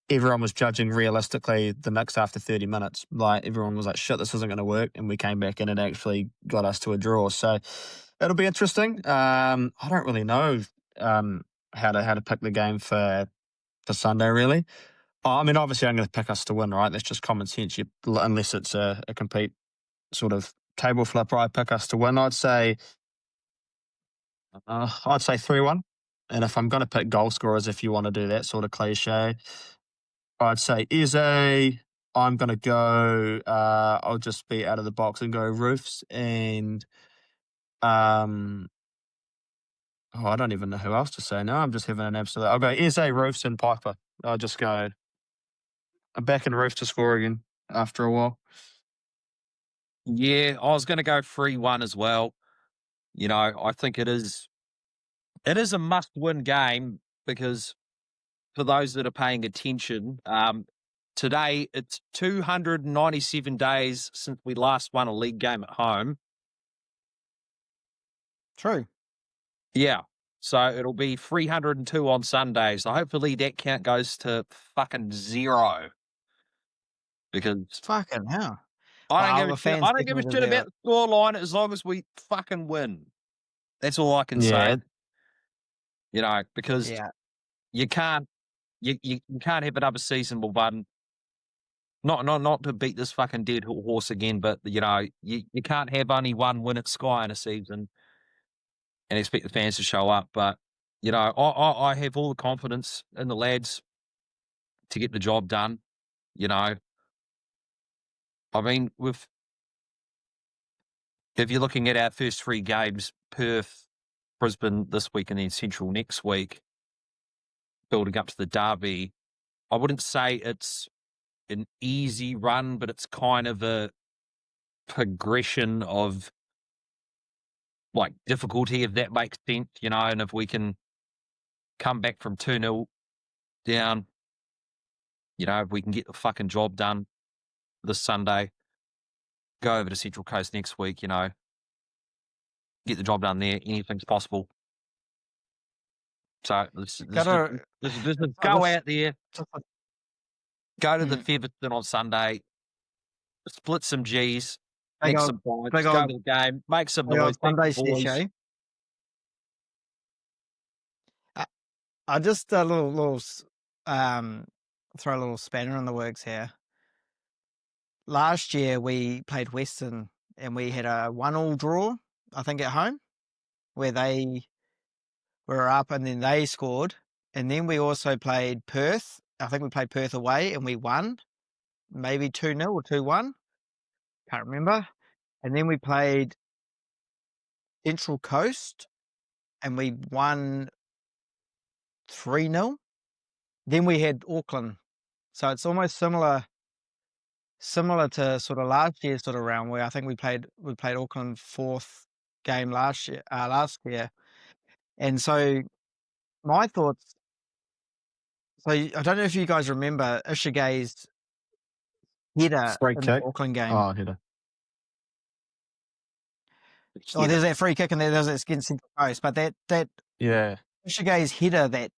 everyone was judging realistically the mix after 30 minutes. Like, everyone was like, shit, this isn't going to work, and we came back and it actually got us to a draw. So it'll be interesting. I don't really know how to pick the game for Sunday, really. I mean, obviously, I'm going to pick us to win, right? That's just common sense. Unless it's a complete sort of table flipper, I pick us to win. I'd say 3-1. And if I'm going to pick goal scorers, if you want to do that sort of cliche, I'd say Eze. I'm going to go, I'll just be out of the box and go Roofs. And I don't even know who else to say. No, I'm just having an absolute. I'll go Eze, Roofs, and Piper. I'll just go. I'm back in Roofs to score again after a while. Yeah, I was going to go 3-1 as well. I think it is a must-win game, because for those that are paying attention, today it's 297 days since we last won a league game at home. True. Yeah. So it'll be 302 on Sunday. So hopefully that count goes to fucking 0. Because Fucking hell. I Wow, don't the give a shit. fans I don't give a definitely shit deserve about the scoreline as long as we fucking win. That's all I can Yeah. say. Because Yeah. you can't you can't have another season, but not to beat this fucking dead horse again, but you can't have only one win at Sky in a season and expect the fans to show up. But You know, I have all the confidence in the lads to get the job done. You know, I mean, if you're looking at our first 3 games, Perth, Brisbane this week, and then Central next week, building up to the derby, I wouldn't say it's an easy run, but it's kind of a progression of like difficulty, if that makes sense, you know. And if we can come back from 2-0 down, you know, if we can get the fucking job done this Sunday, go over to Central Coast next week, you know, get the job done there, anything's possible. So let's just Gotta, go out there, just, go to the Featherstone on Sunday, split some G's, big nick old, some points, big go old, to the game, make some big noise, old thank Sunday the boys. sesh, I just throw a little spanner in the works here. Last year we played Western and we had a 1-1 draw, I think, at home, where they were up and then they scored. And then we also played Perth. I think we played Perth away and we won, maybe 2-0 or 2-1. Can't remember. And then we played Central Coast and we won 3-0. Then we had Auckland. So it's almost similar to sort of last year's sort of round where I think we played Auckland 4th game last year. And so my thoughts, so I don't know if you guys remember Ishigay's header Free in the kick. Auckland game. Oh, header. Oh, there's that free kick and there's that against Central Coast, but that Yeah. Ishigay's header that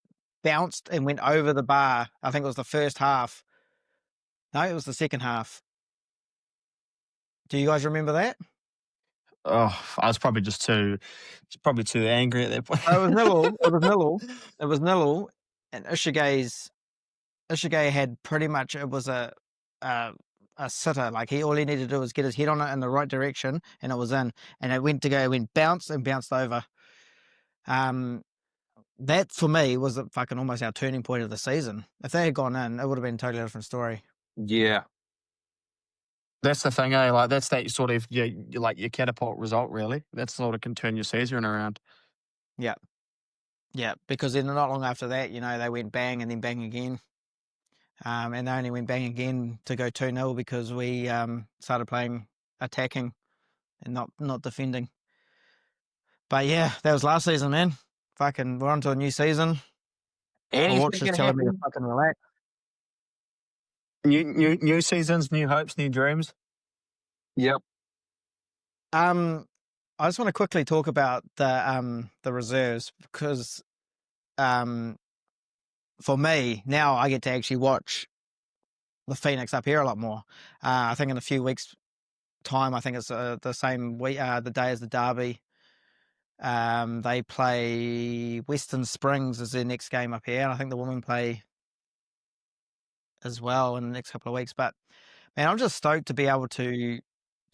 bounced and went over the bar, I think it was the first half. No, it was the second half. Do you guys remember that? Oh, I was probably too angry at that point. It was nil. It was nil, and Ishigay had pretty much, it was a sitter. Like all he needed to do was get his head on it in the right direction, and it was in. And it went bounced and bounced over. That for me was fucking almost our turning point of the season. If they had gone in, it would have been a totally different story. Yeah. That's the thing, eh? Like that's that sort of like your catapult result, really. That's sort of can turn your season around. Yeah, because then not long after that, you know, they went bang and then bang again. And they only went bang again to go 2-0 because we started playing attacking and not defending. But yeah, that was last season, man. Fucking, we're on to a new season. My watch is telling me to fucking relax. New seasons, new hopes, new dreams. Yep. I just want to quickly talk about the reserves because for me now I get to actually watch the Phoenix up here a lot more. I think in a few weeks' time, I think it's the same week, the day as the derby. They play Western Springs as their next game up here, and I think the women play as well in the next couple of weeks. But man, I'm just stoked to be able to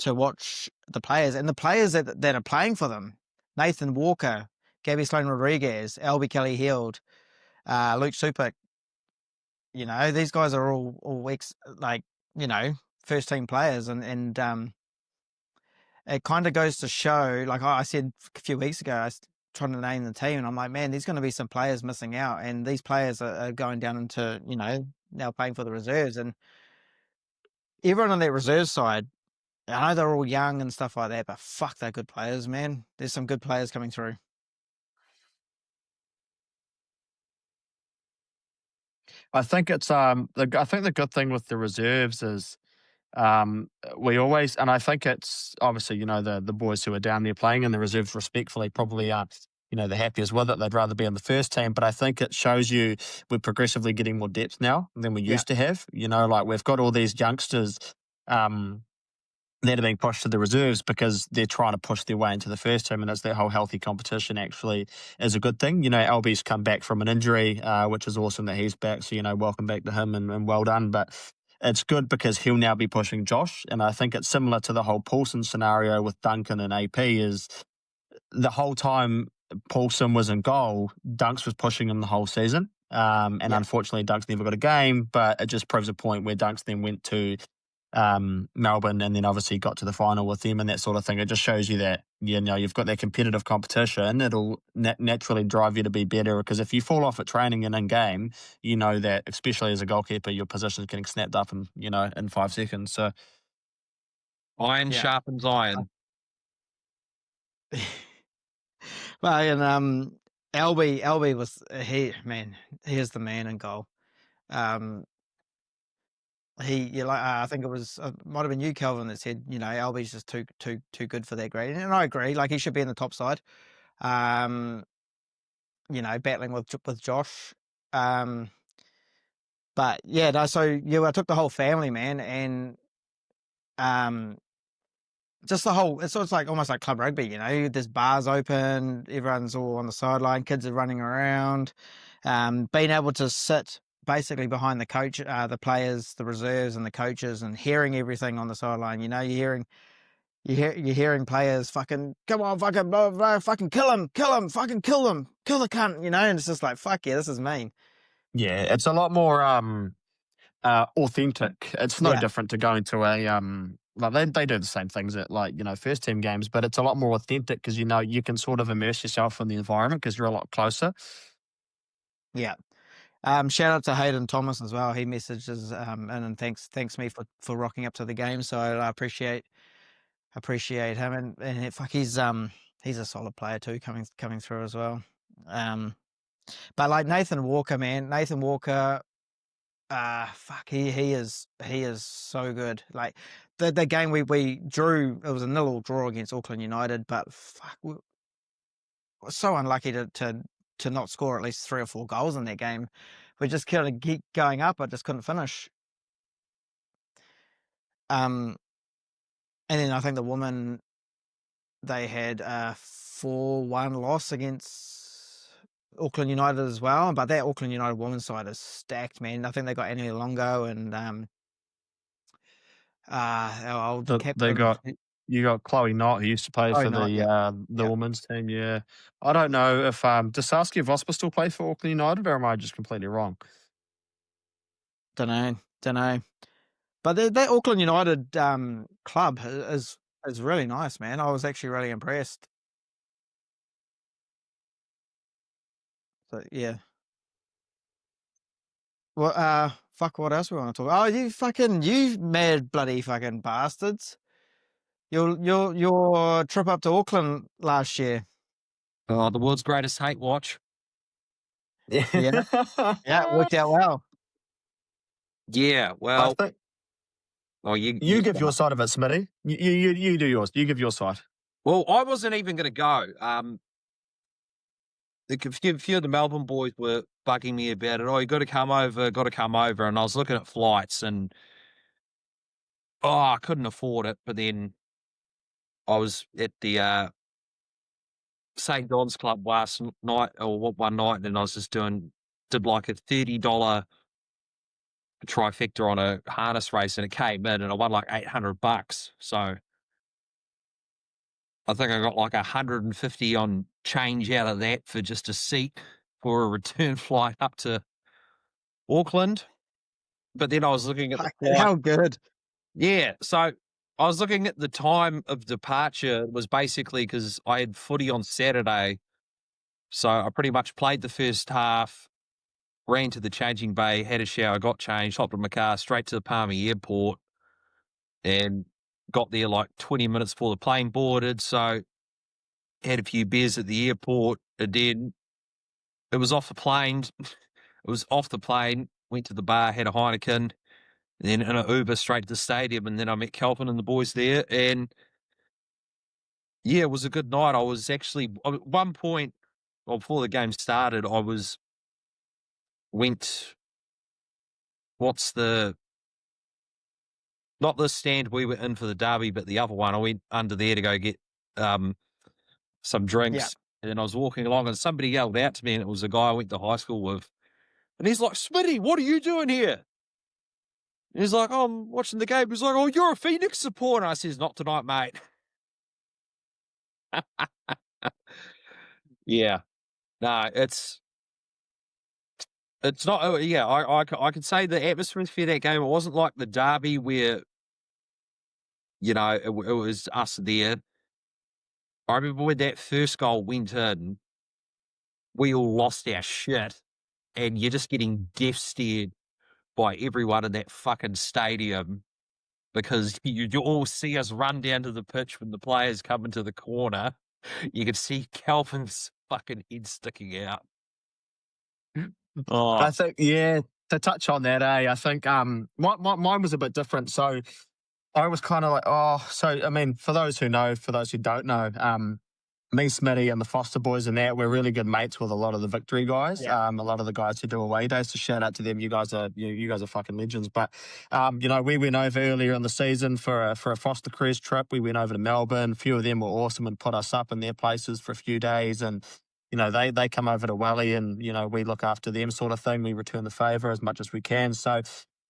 watch the players and the players that are playing for them. Nathan Walker, Gabby Sloan Rodriguez, Albie Kelly Heald, Luke Supik. You know, these guys are all first team players, and it kind of goes to show, like I said a few weeks ago, I was trying to name the team, and I'm like, man, there's going to be some players missing out, and these players are going down into, you know, now playing for the reserves, and everyone on that reserve side, I know they're all young and stuff like that, but fuck, they're good players, man. There's some good players coming through. I think it's I think the good thing with the reserves is we always, and I think it's obviously, you know, the boys who are down there playing in the reserves respectfully probably aren't, you know, the happiest with it. They'd rather be on the first team, but I think it shows you we're progressively getting more depth now than we used to have. You know, like we've got all these youngsters that are being pushed to the reserves because they're trying to push their way into the first team, and it's that whole healthy competition actually is a good thing. You know, Albie's come back from an injury, which is awesome that he's back. So, you know, welcome back to him and well done. But it's good because he'll now be pushing Josh. And I think it's similar to the whole Paulson scenario with Duncan and AP is the whole time Paulson was in goal, Dunks was pushing him the whole season. And Yeah. unfortunately, Dunks never got a game, but it just proves a point where Dunks then went to Melbourne and then obviously got to the final with them and that sort of thing. It just shows you that, you've got that competitive competition. It'll naturally drive you to be better, because if you fall off at training and in game, you know that, especially as a goalkeeper, your position is getting snapped up in 5 seconds. So Iron Yeah. sharpens iron. Well, and Albie was he is the man in goal. I think it was might have been you, Kelvin, that said Albie's just too good for that grade, and I agree. Like, he should be in the top side. Battling with Josh. But yeah, no. So I took the whole family, man, and just the whole. It's like almost like club rugby, There's bars open, everyone's all on the sideline, kids are running around. Being able to sit basically behind the coach, the players, the reserves, and the coaches, and hearing everything on the sideline. You're hearing players fucking, come on, fucking blah, blah, blah, fucking kill him, fucking kill them, kill the cunt, and it's just like, fuck yeah, this is mean. yeah, it's a lot more authentic. It's no Yeah, different to going to a like they do the same things at first team games, but it's a lot more authentic because you can sort of immerse yourself in the environment because you're a lot closer. yeah. Shout out to Hayden Thomas as well. He messages and thanks me for rocking up to the game. So I appreciate him, and fuck, he's a solid player too, coming through as well. But like Nathan Walker, man, fuck, he is so good. Like the game we drew, it was a 0-0 draw against Auckland United, but fuck, we were so unlucky to not score at least 3 or 4 goals in that game. We just kind of keep going up, but just couldn't finish. And then I think the women, they had a 4-1 loss against Auckland United as well. But that Auckland United women's side is stacked, man. I think they got Annie Longo and our old They captain. got you got Chloe Knott, who used to play for Not yet. the Yep. women's team. Yeah, I don't know if does Saskia Vosper still play for Auckland United, or am I just completely wrong? Don't know. But that Auckland United club is really nice, man. I was actually really impressed. So yeah. Well, fuck. What else we want to talk? Oh, you mad bloody fucking bastards! Your trip up to Auckland last year. Oh, the world's greatest hate watch. Yeah, yeah, it worked out well. Yeah, I well, think you give your side of it, Smitty. You do yours. You give your side. Well, I wasn't even going to go. A few of the Melbourne boys were bugging me about it. Oh, you got to come over. And I was looking at flights and, I couldn't afford it. But then I was at the St. John's Club last night or one night, and I was just did like a $30 trifecta on a harness race, and it came in and I won like $800. So I think I got like 150 on change out of that for just a seat for a return flight up to Auckland. But then I was looking at the flight. How good. Yeah. So I was looking at the time of departure. It was basically because I had footy on Saturday. So I pretty much played the first half, ran to the changing bay, had a shower, got changed, hopped in my car, straight to the Palmy Airport, and got there like 20 minutes before the plane boarded. So had a few beers at the airport, and then it was off the plane. Went to the bar, had a Heineken, and then in an Uber straight to the stadium. And then I met Kelvin and the boys there. And yeah, it was a good night. I was actually, at one point, before the game started, not the stand we were in for the derby, but the other one. I went under there to go get some drinks. Yeah. And then I was walking along and somebody yelled out to me, and it was a guy I went to high school with. And he's like, Smitty, what are you doing here? And he's like, oh, I'm watching the game. He's like, oh, you're a Phoenix supporter. I says, not tonight, mate. Yeah. No, it's not. Oh, yeah, I could say the atmosphere for that game. It wasn't like the derby where it was us there. I remember when that first goal went in, we all lost our shit, and you're just getting death stared by everyone in that fucking stadium because you all see us run down to the pitch when the players come into the corner. You can see Calvin's fucking head sticking out. I Oh, think, yeah, to touch on that, I think mine was a bit different. So I was kind of like, I mean, for those who know, for those who don't know, me, Smitty, and the Foster boys and that, we're really good mates with a lot of the Victory guys. Yeah. A lot of the guys who do away days. So shout out to them. You guys are fucking legends. But we went over earlier in the season for a Foster cruise trip. We went over to Melbourne. A few of them were awesome and put us up in their places for a few days. And they come over to Welly, and we look after them, sort of thing. We return the favour as much as we can. So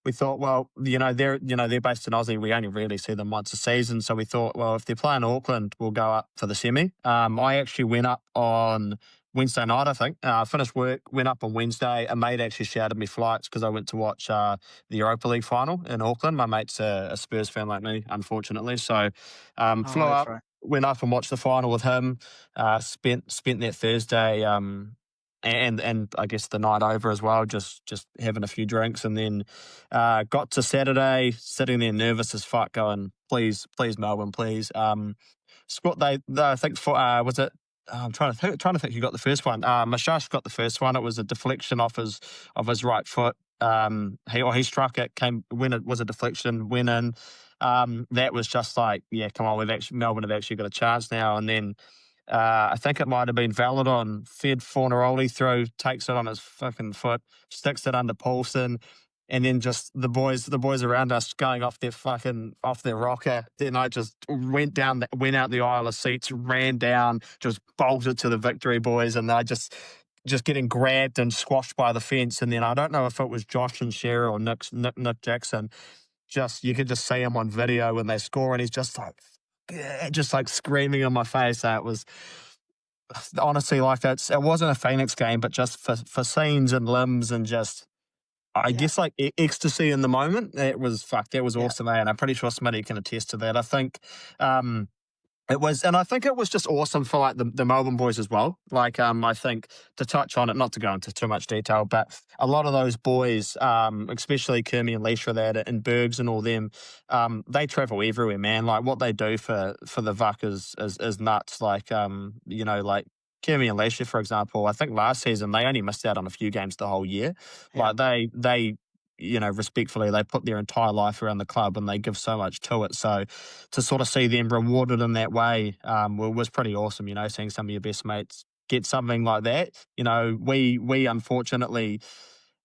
we thought, well, they're based in Aussie. We only really see them once a season. So we thought, well, if they're playing Auckland, we'll go up for the semi. I actually went up on Wednesday night, I think. Finished work, went up on Wednesday. A mate actually shouted me flights because I went to watch the Europa League final in Auckland. My mate's a Spurs fan like me, unfortunately. So flew That's up, right. went up and watched the final with him. Spent that Thursday and I guess the night over as well, just having a few drinks, and then got to Saturday, sitting there nervous as fuck, going, please, Melbourne, please. Scott, I think was it? I'm trying to think who got the first one. Mashash got the first one. It was a deflection off his right foot. He struck it, came when it was a deflection, went in. That was just like, yeah, come on, Melbourne have actually got a chance now. And then I think it might have been Valadon, fed Fornaroli through, takes it on his fucking foot, sticks it under Paulson, and then just the boys around us going off their rocker. Then I just went out the aisle of seats, ran down, just bolted to the Victory boys, and they just getting grabbed and squashed by the fence. And then I don't know if it was Josh and Shearer or Nick Jackson. You could just see him on video when they score, and he's just like, yeah, just like screaming in my face. It was honestly like it wasn't a Phoenix game, but just for scenes and limbs and just I Yeah. guess like ecstasy in the moment. That was Yeah. awesome, and I'm pretty sure Smitty can attest to that. I think it was, and I think it was just awesome for like the Melbourne boys as well. Like, I think to touch on it, not to go into too much detail, but a lot of those boys, especially Kermy and Leisha that and Bergs and all them, they travel everywhere, man. Like what they do for the Vuck is nuts. Like, like Kermy and Leisha, for example, I think last season they only missed out on a few games the whole year. Yeah. Like they respectfully, they put their entire life around the club and they give so much to it. So to sort of see them rewarded in that way was pretty awesome, seeing some of your best mates get something like that. We unfortunately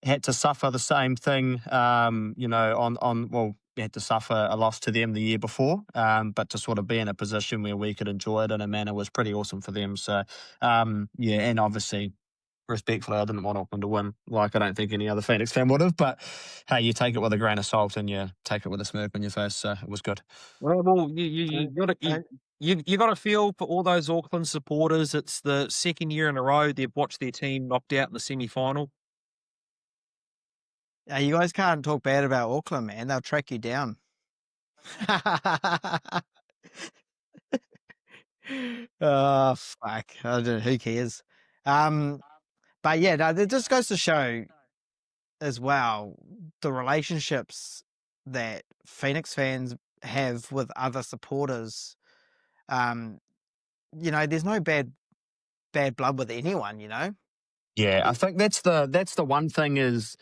had to suffer the same thing, we had to suffer a loss to them the year before, but to sort of be in a position where we could enjoy it in a manner was pretty awesome for them. So, and obviously, respectfully, I didn't want Auckland to win, like I don't think any other Phoenix fan would have. But hey, you take it with a grain of salt and you take it with a smirk on your face. So it was good. well, you got to And, you got to feel for all those Auckland supporters. It's the second year in a row they've watched their team knocked out in the semi-final. you guys can't talk bad about Auckland, man. They'll track you down. Oh, fuck. I don't, who cares? But yeah, no, it just goes to show as well the relationships that Phoenix fans have with other supporters. There's no bad blood with anyone, Yeah, I think that's the one thing is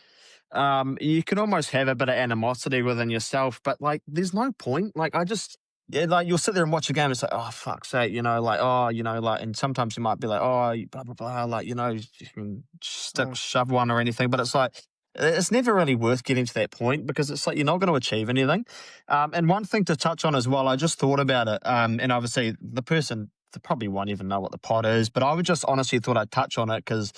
you can almost have a bit of animosity within yourself, but like there's no point. Like like you'll sit there and watch a game and it's like, oh fuck's sake, and sometimes you might be like, oh blah blah blah, like you can Oh, shove one or anything, but it's like it's never really worth getting to that point because it's like you're not going to achieve anything. And one thing to touch on as well, I just thought about it, and obviously the person they probably won't even know what the pod is, but I would just honestly thought I'd touch on it because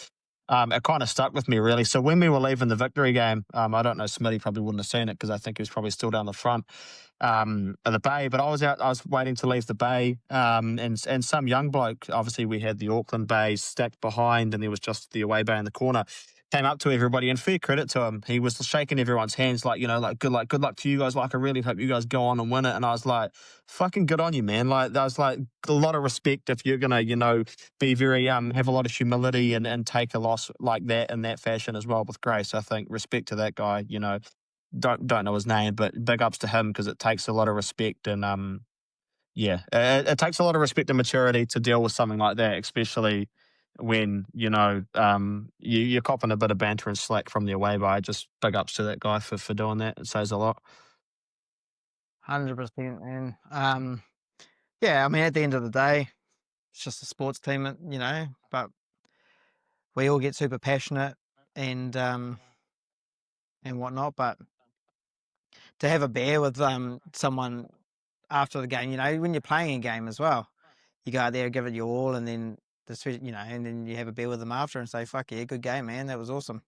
it kind of stuck with me really. So when we were leaving the victory game, I don't know, Smitty probably wouldn't have seen it because I think he was probably still down the front of the bay. But I was waiting to leave the bay, and some young bloke. Obviously, we had the Auckland bays stacked behind, and there was just the away bay in the corner. Came up to everybody, and fair credit to him, he was shaking everyone's hands, like, like good luck to you guys. Like, I really hope you guys go on and win it. And I was like, fucking good on you, man. Like, that was like a lot of respect if you're gonna, be very have a lot of humility and take a loss like that in that fashion as well with grace. I think respect to that guy. Don't know his name, but big ups to him because it takes a lot of respect and it takes a lot of respect and maturity to deal with something like that, especially when you're copping a bit of banter and slack from the away by. Just big ups to that guy for doing that. It says a lot. 100%, man. Yeah, I mean, at the end of the day, it's just a sports team, but we all get super passionate and whatnot. But to have a beer with someone after the game, when you're playing a game as well, you go out there, give it your all, and then and then you have a beer with them after and say, "Fuck yeah, good game, man. That was awesome."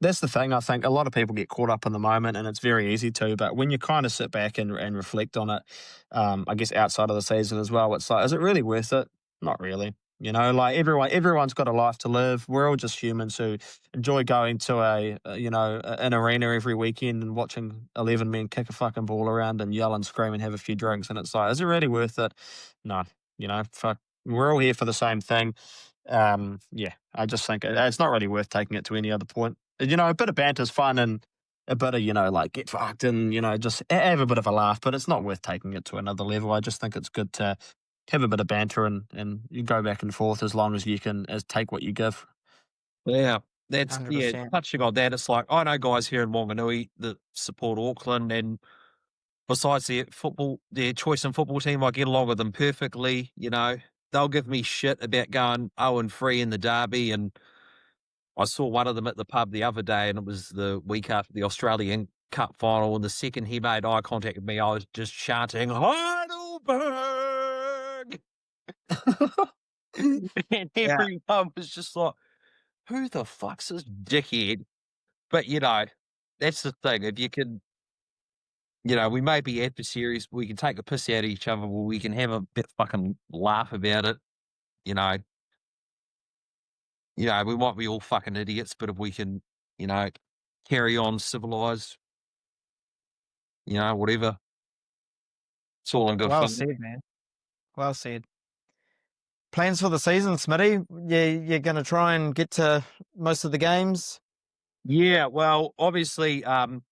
That's the thing. I think a lot of people get caught up in the moment, and it's very easy to. But when you kind of sit back and reflect on it, I guess outside of the season as well, it's like, is it really worth it? Not really. Like everyone's got a life to live. We're all just humans who enjoy going to an arena every weekend and watching 11 men kick a fucking ball around and yell and scream and have a few drinks. And it's like, is it really worth it? No. Fuck. We're all here for the same thing. I just think it's not really worth taking it to any other point. A bit of banter is fun and a bit of, like get fucked and, just have a bit of a laugh, but it's not worth taking it to another level. I just think it's good to have a bit of banter and you go back and forth as long as you can take what you give. Yeah, that's 100%. touching on that. It's like, I know guys here in Wanganui that support Auckland, and besides their choice in football team, I get along with them perfectly. They'll give me shit about going 0-3 in the derby, and I saw one of them at the pub the other day, and it was the week after the Australian Cup final, and the second he made eye contact with me, I was just chanting, Heidelberg! And everyone was just like, who the fuck's this dickhead? But, that's the thing. If you can, we may be adversaries, we can take the piss out of each other, or we can have a bit fucking laugh about it. We might be all fucking idiots, but if we can, carry on civilized, whatever. It's all in good Well fun. said, man. Well said. Plans for the season, Smitty? You're going to try and get to most of the games? Yeah, well, obviously, that'll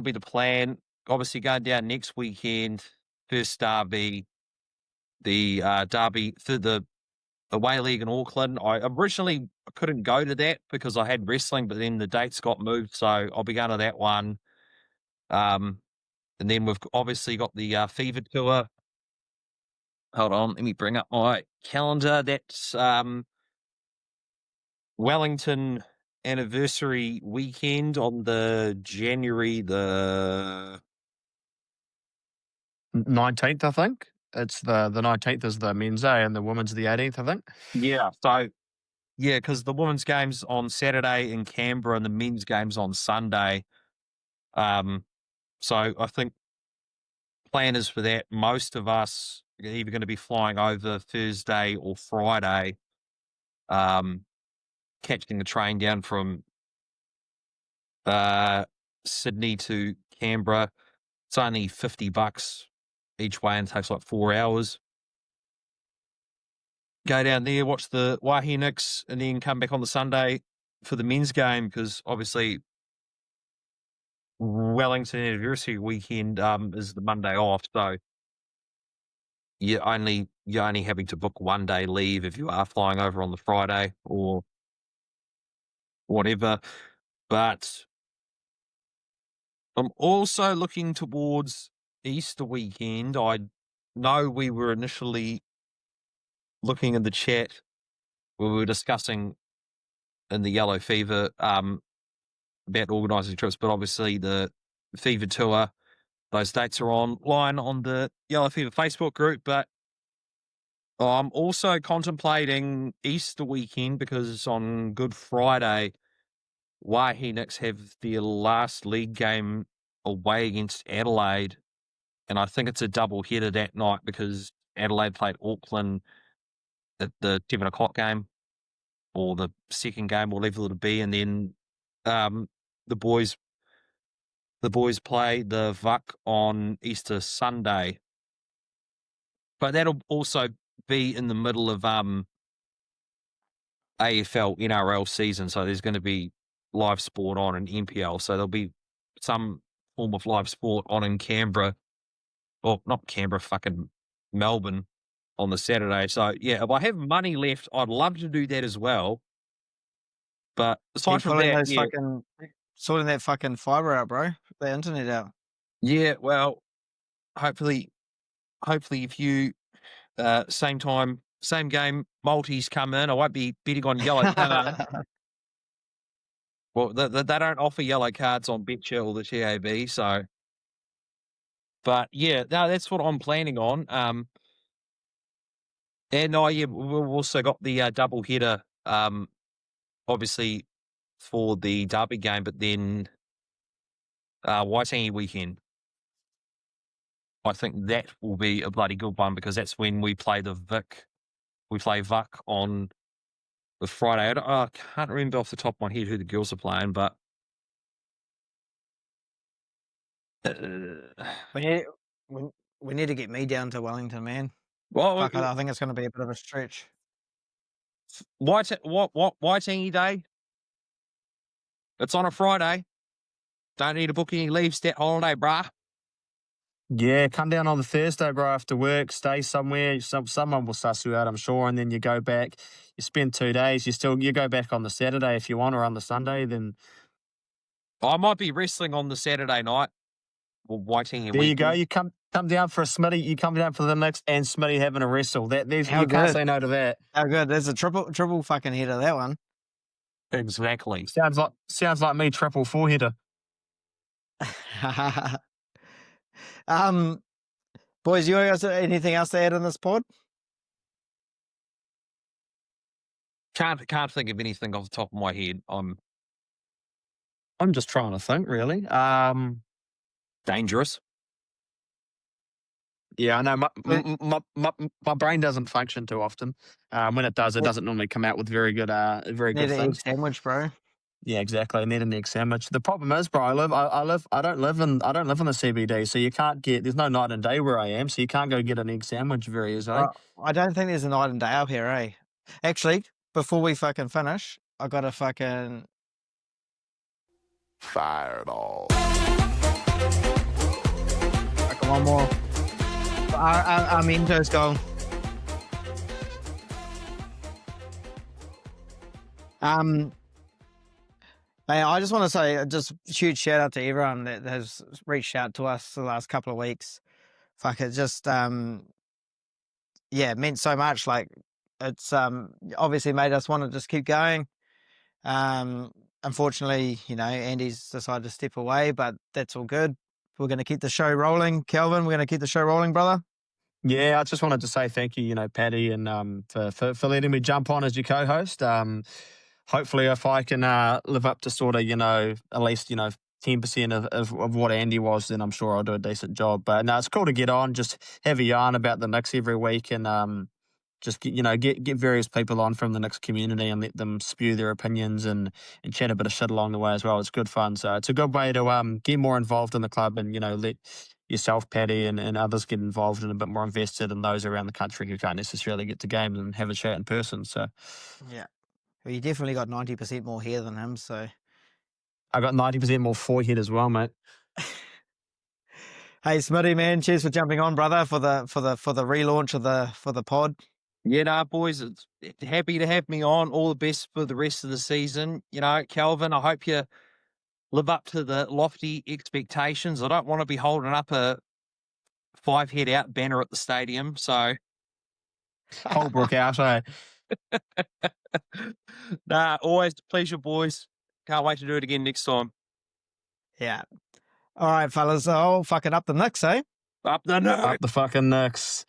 be the plan. Obviously, going down next weekend, first derby, the derby through the away league in Auckland. I originally couldn't go to that because I had wrestling, but then the dates got moved, so I'll be going to that one. And then we've obviously got the Fever Tour. Hold on, let me bring up my calendar. That's Wellington anniversary weekend on the January the 19th, I think. It's the 19th is the men's day and the women's the 18th, I think. Yeah. So, because the women's game's on Saturday in Canberra and the men's game's on Sunday. So I think plan is for that. Most of us are either going to be flying over Thursday or Friday, catching the train down from Sydney to Canberra. It's only $50 each way and takes like 4 hours. Go down there, watch the Waihi Knicks, and then come back on the Sunday for the men's game because obviously Wellington anniversary weekend is the Monday off. So you're only having to book 1 day leave if you are flying over on the Friday or whatever. But I'm also looking towards Easter weekend. I know we were initially looking in the chat, we were discussing in the Yellow Fever about organising trips, but obviously the Fever Tour, those dates are online on the Yellow Fever Facebook group. But I'm also contemplating Easter weekend because on Good Friday, Waihi Knicks have their last league game away against Adelaide. And I think it's a double header that night because Adelaide played Auckland at the 7 o'clock game or the second game, whatever it'll be. And then the boys play the VUC on Easter Sunday. But that'll also be in the middle of AFL, NRL season. So there's going to be live sport on in NPL. So there'll be some form of live sport on in Canberra. Well, not Canberra, fucking Melbourne on the Saturday. So, yeah, if I have money left, I'd love to do that as well. But aside Keep from pulling that, those sorting that fucking fibre out, bro. The internet out. yeah, well, hopefully if you same time, same game, multis come in, I won't be betting on yellow card. Well, they don't offer yellow cards on BetChill or the TAB, so. But yeah, no, that's what I'm planning on. And yeah, we've also got the double header, obviously for the derby game, but then Waitangi weekend. I think that will be a bloody good one because that's when we play the Vic. We play VUC on the Friday. I can't remember off the top of my head who the girls are playing, but We need to get me down to Wellington, man. well, Fuck, I think it's going to be a bit of a stretch. Waitangi Day. It's on a Friday. Don't need to book any leave stat holiday, brah. Yeah, come down on the Thursday, bro, after work, stay somewhere. Someone will suss you out, I'm sure, and then you go back. You spend 2 days. You go back on the Saturday if you want, or on the Sunday. Then I might be wrestling on the Saturday night. Or Waitangi there you go. weekend. You come down for a Smitty. You come down for the Knicks and Smitty having a wrestle. You can't good. say no to that. How good. There's a triple fucking header, that one. Exactly. Sounds like me, triple four hitter. Boys, you guys anything else to add in this pod? Can't think of anything off the top of my head. I'm just trying to think, really. dangerous. Yeah, I know. My brain doesn't function too often. When it does, it doesn't normally come out with very good Need an egg things. sandwich, bro. Yeah, exactly. I need an egg sandwich. The problem is, bro, I don't live in the CBD, so you can't get. There's no night and day where I am, so you can't go get an egg sandwich very easily. I don't think there's a night and day up here, eh? Actually, before we fucking finish, I got to fucking Fireball. fucking one more. Our Mento's gone. Man, I just want to say just huge shout out to everyone that has reached out to us the last couple of weeks. Fuck, it just meant so much. Like it's obviously made us want to just keep going. Unfortunately, Andy's decided to step away, but that's all good. We're going to keep the show rolling. Kelvin, we're going to keep the show rolling, brother. Yeah, I just wanted to say thank you, Paddy, and for letting me jump on as your co-host. Hopefully, if I can live up to sort of, at least, 10% of what Andy was, then I'm sure I'll do a decent job. But no, it's cool to get on, just have a yarn about the Knicks every week, and just get various people on from the Knicks community and let them spew their opinions and chat a bit of shit along the way as well. It's good fun. So it's a good way to get more involved in the club and, let yourself, Paddy, and others get involved and a bit more invested in those around the country who can't necessarily get to games and have a chat in person. So yeah. Well, you definitely got 90% more hair than him, so I got 90% more forehead as well, mate. Hey, Smitty, man, cheers for jumping on, brother, for the relaunch of the pod. Yeah, nah, boys, it's happy to have me on. All the best for the rest of the season. Calvin, I hope you live up to the lofty expectations. I don't want to be holding up a 5 head out banner at the stadium, so Holbrook out, eh? Nah, always a pleasure, boys. Can't wait to do it again next time. Yeah. All right, fellas. Oh, fucking up the Knicks, eh? Up the Knicks. Up the fucking Knicks.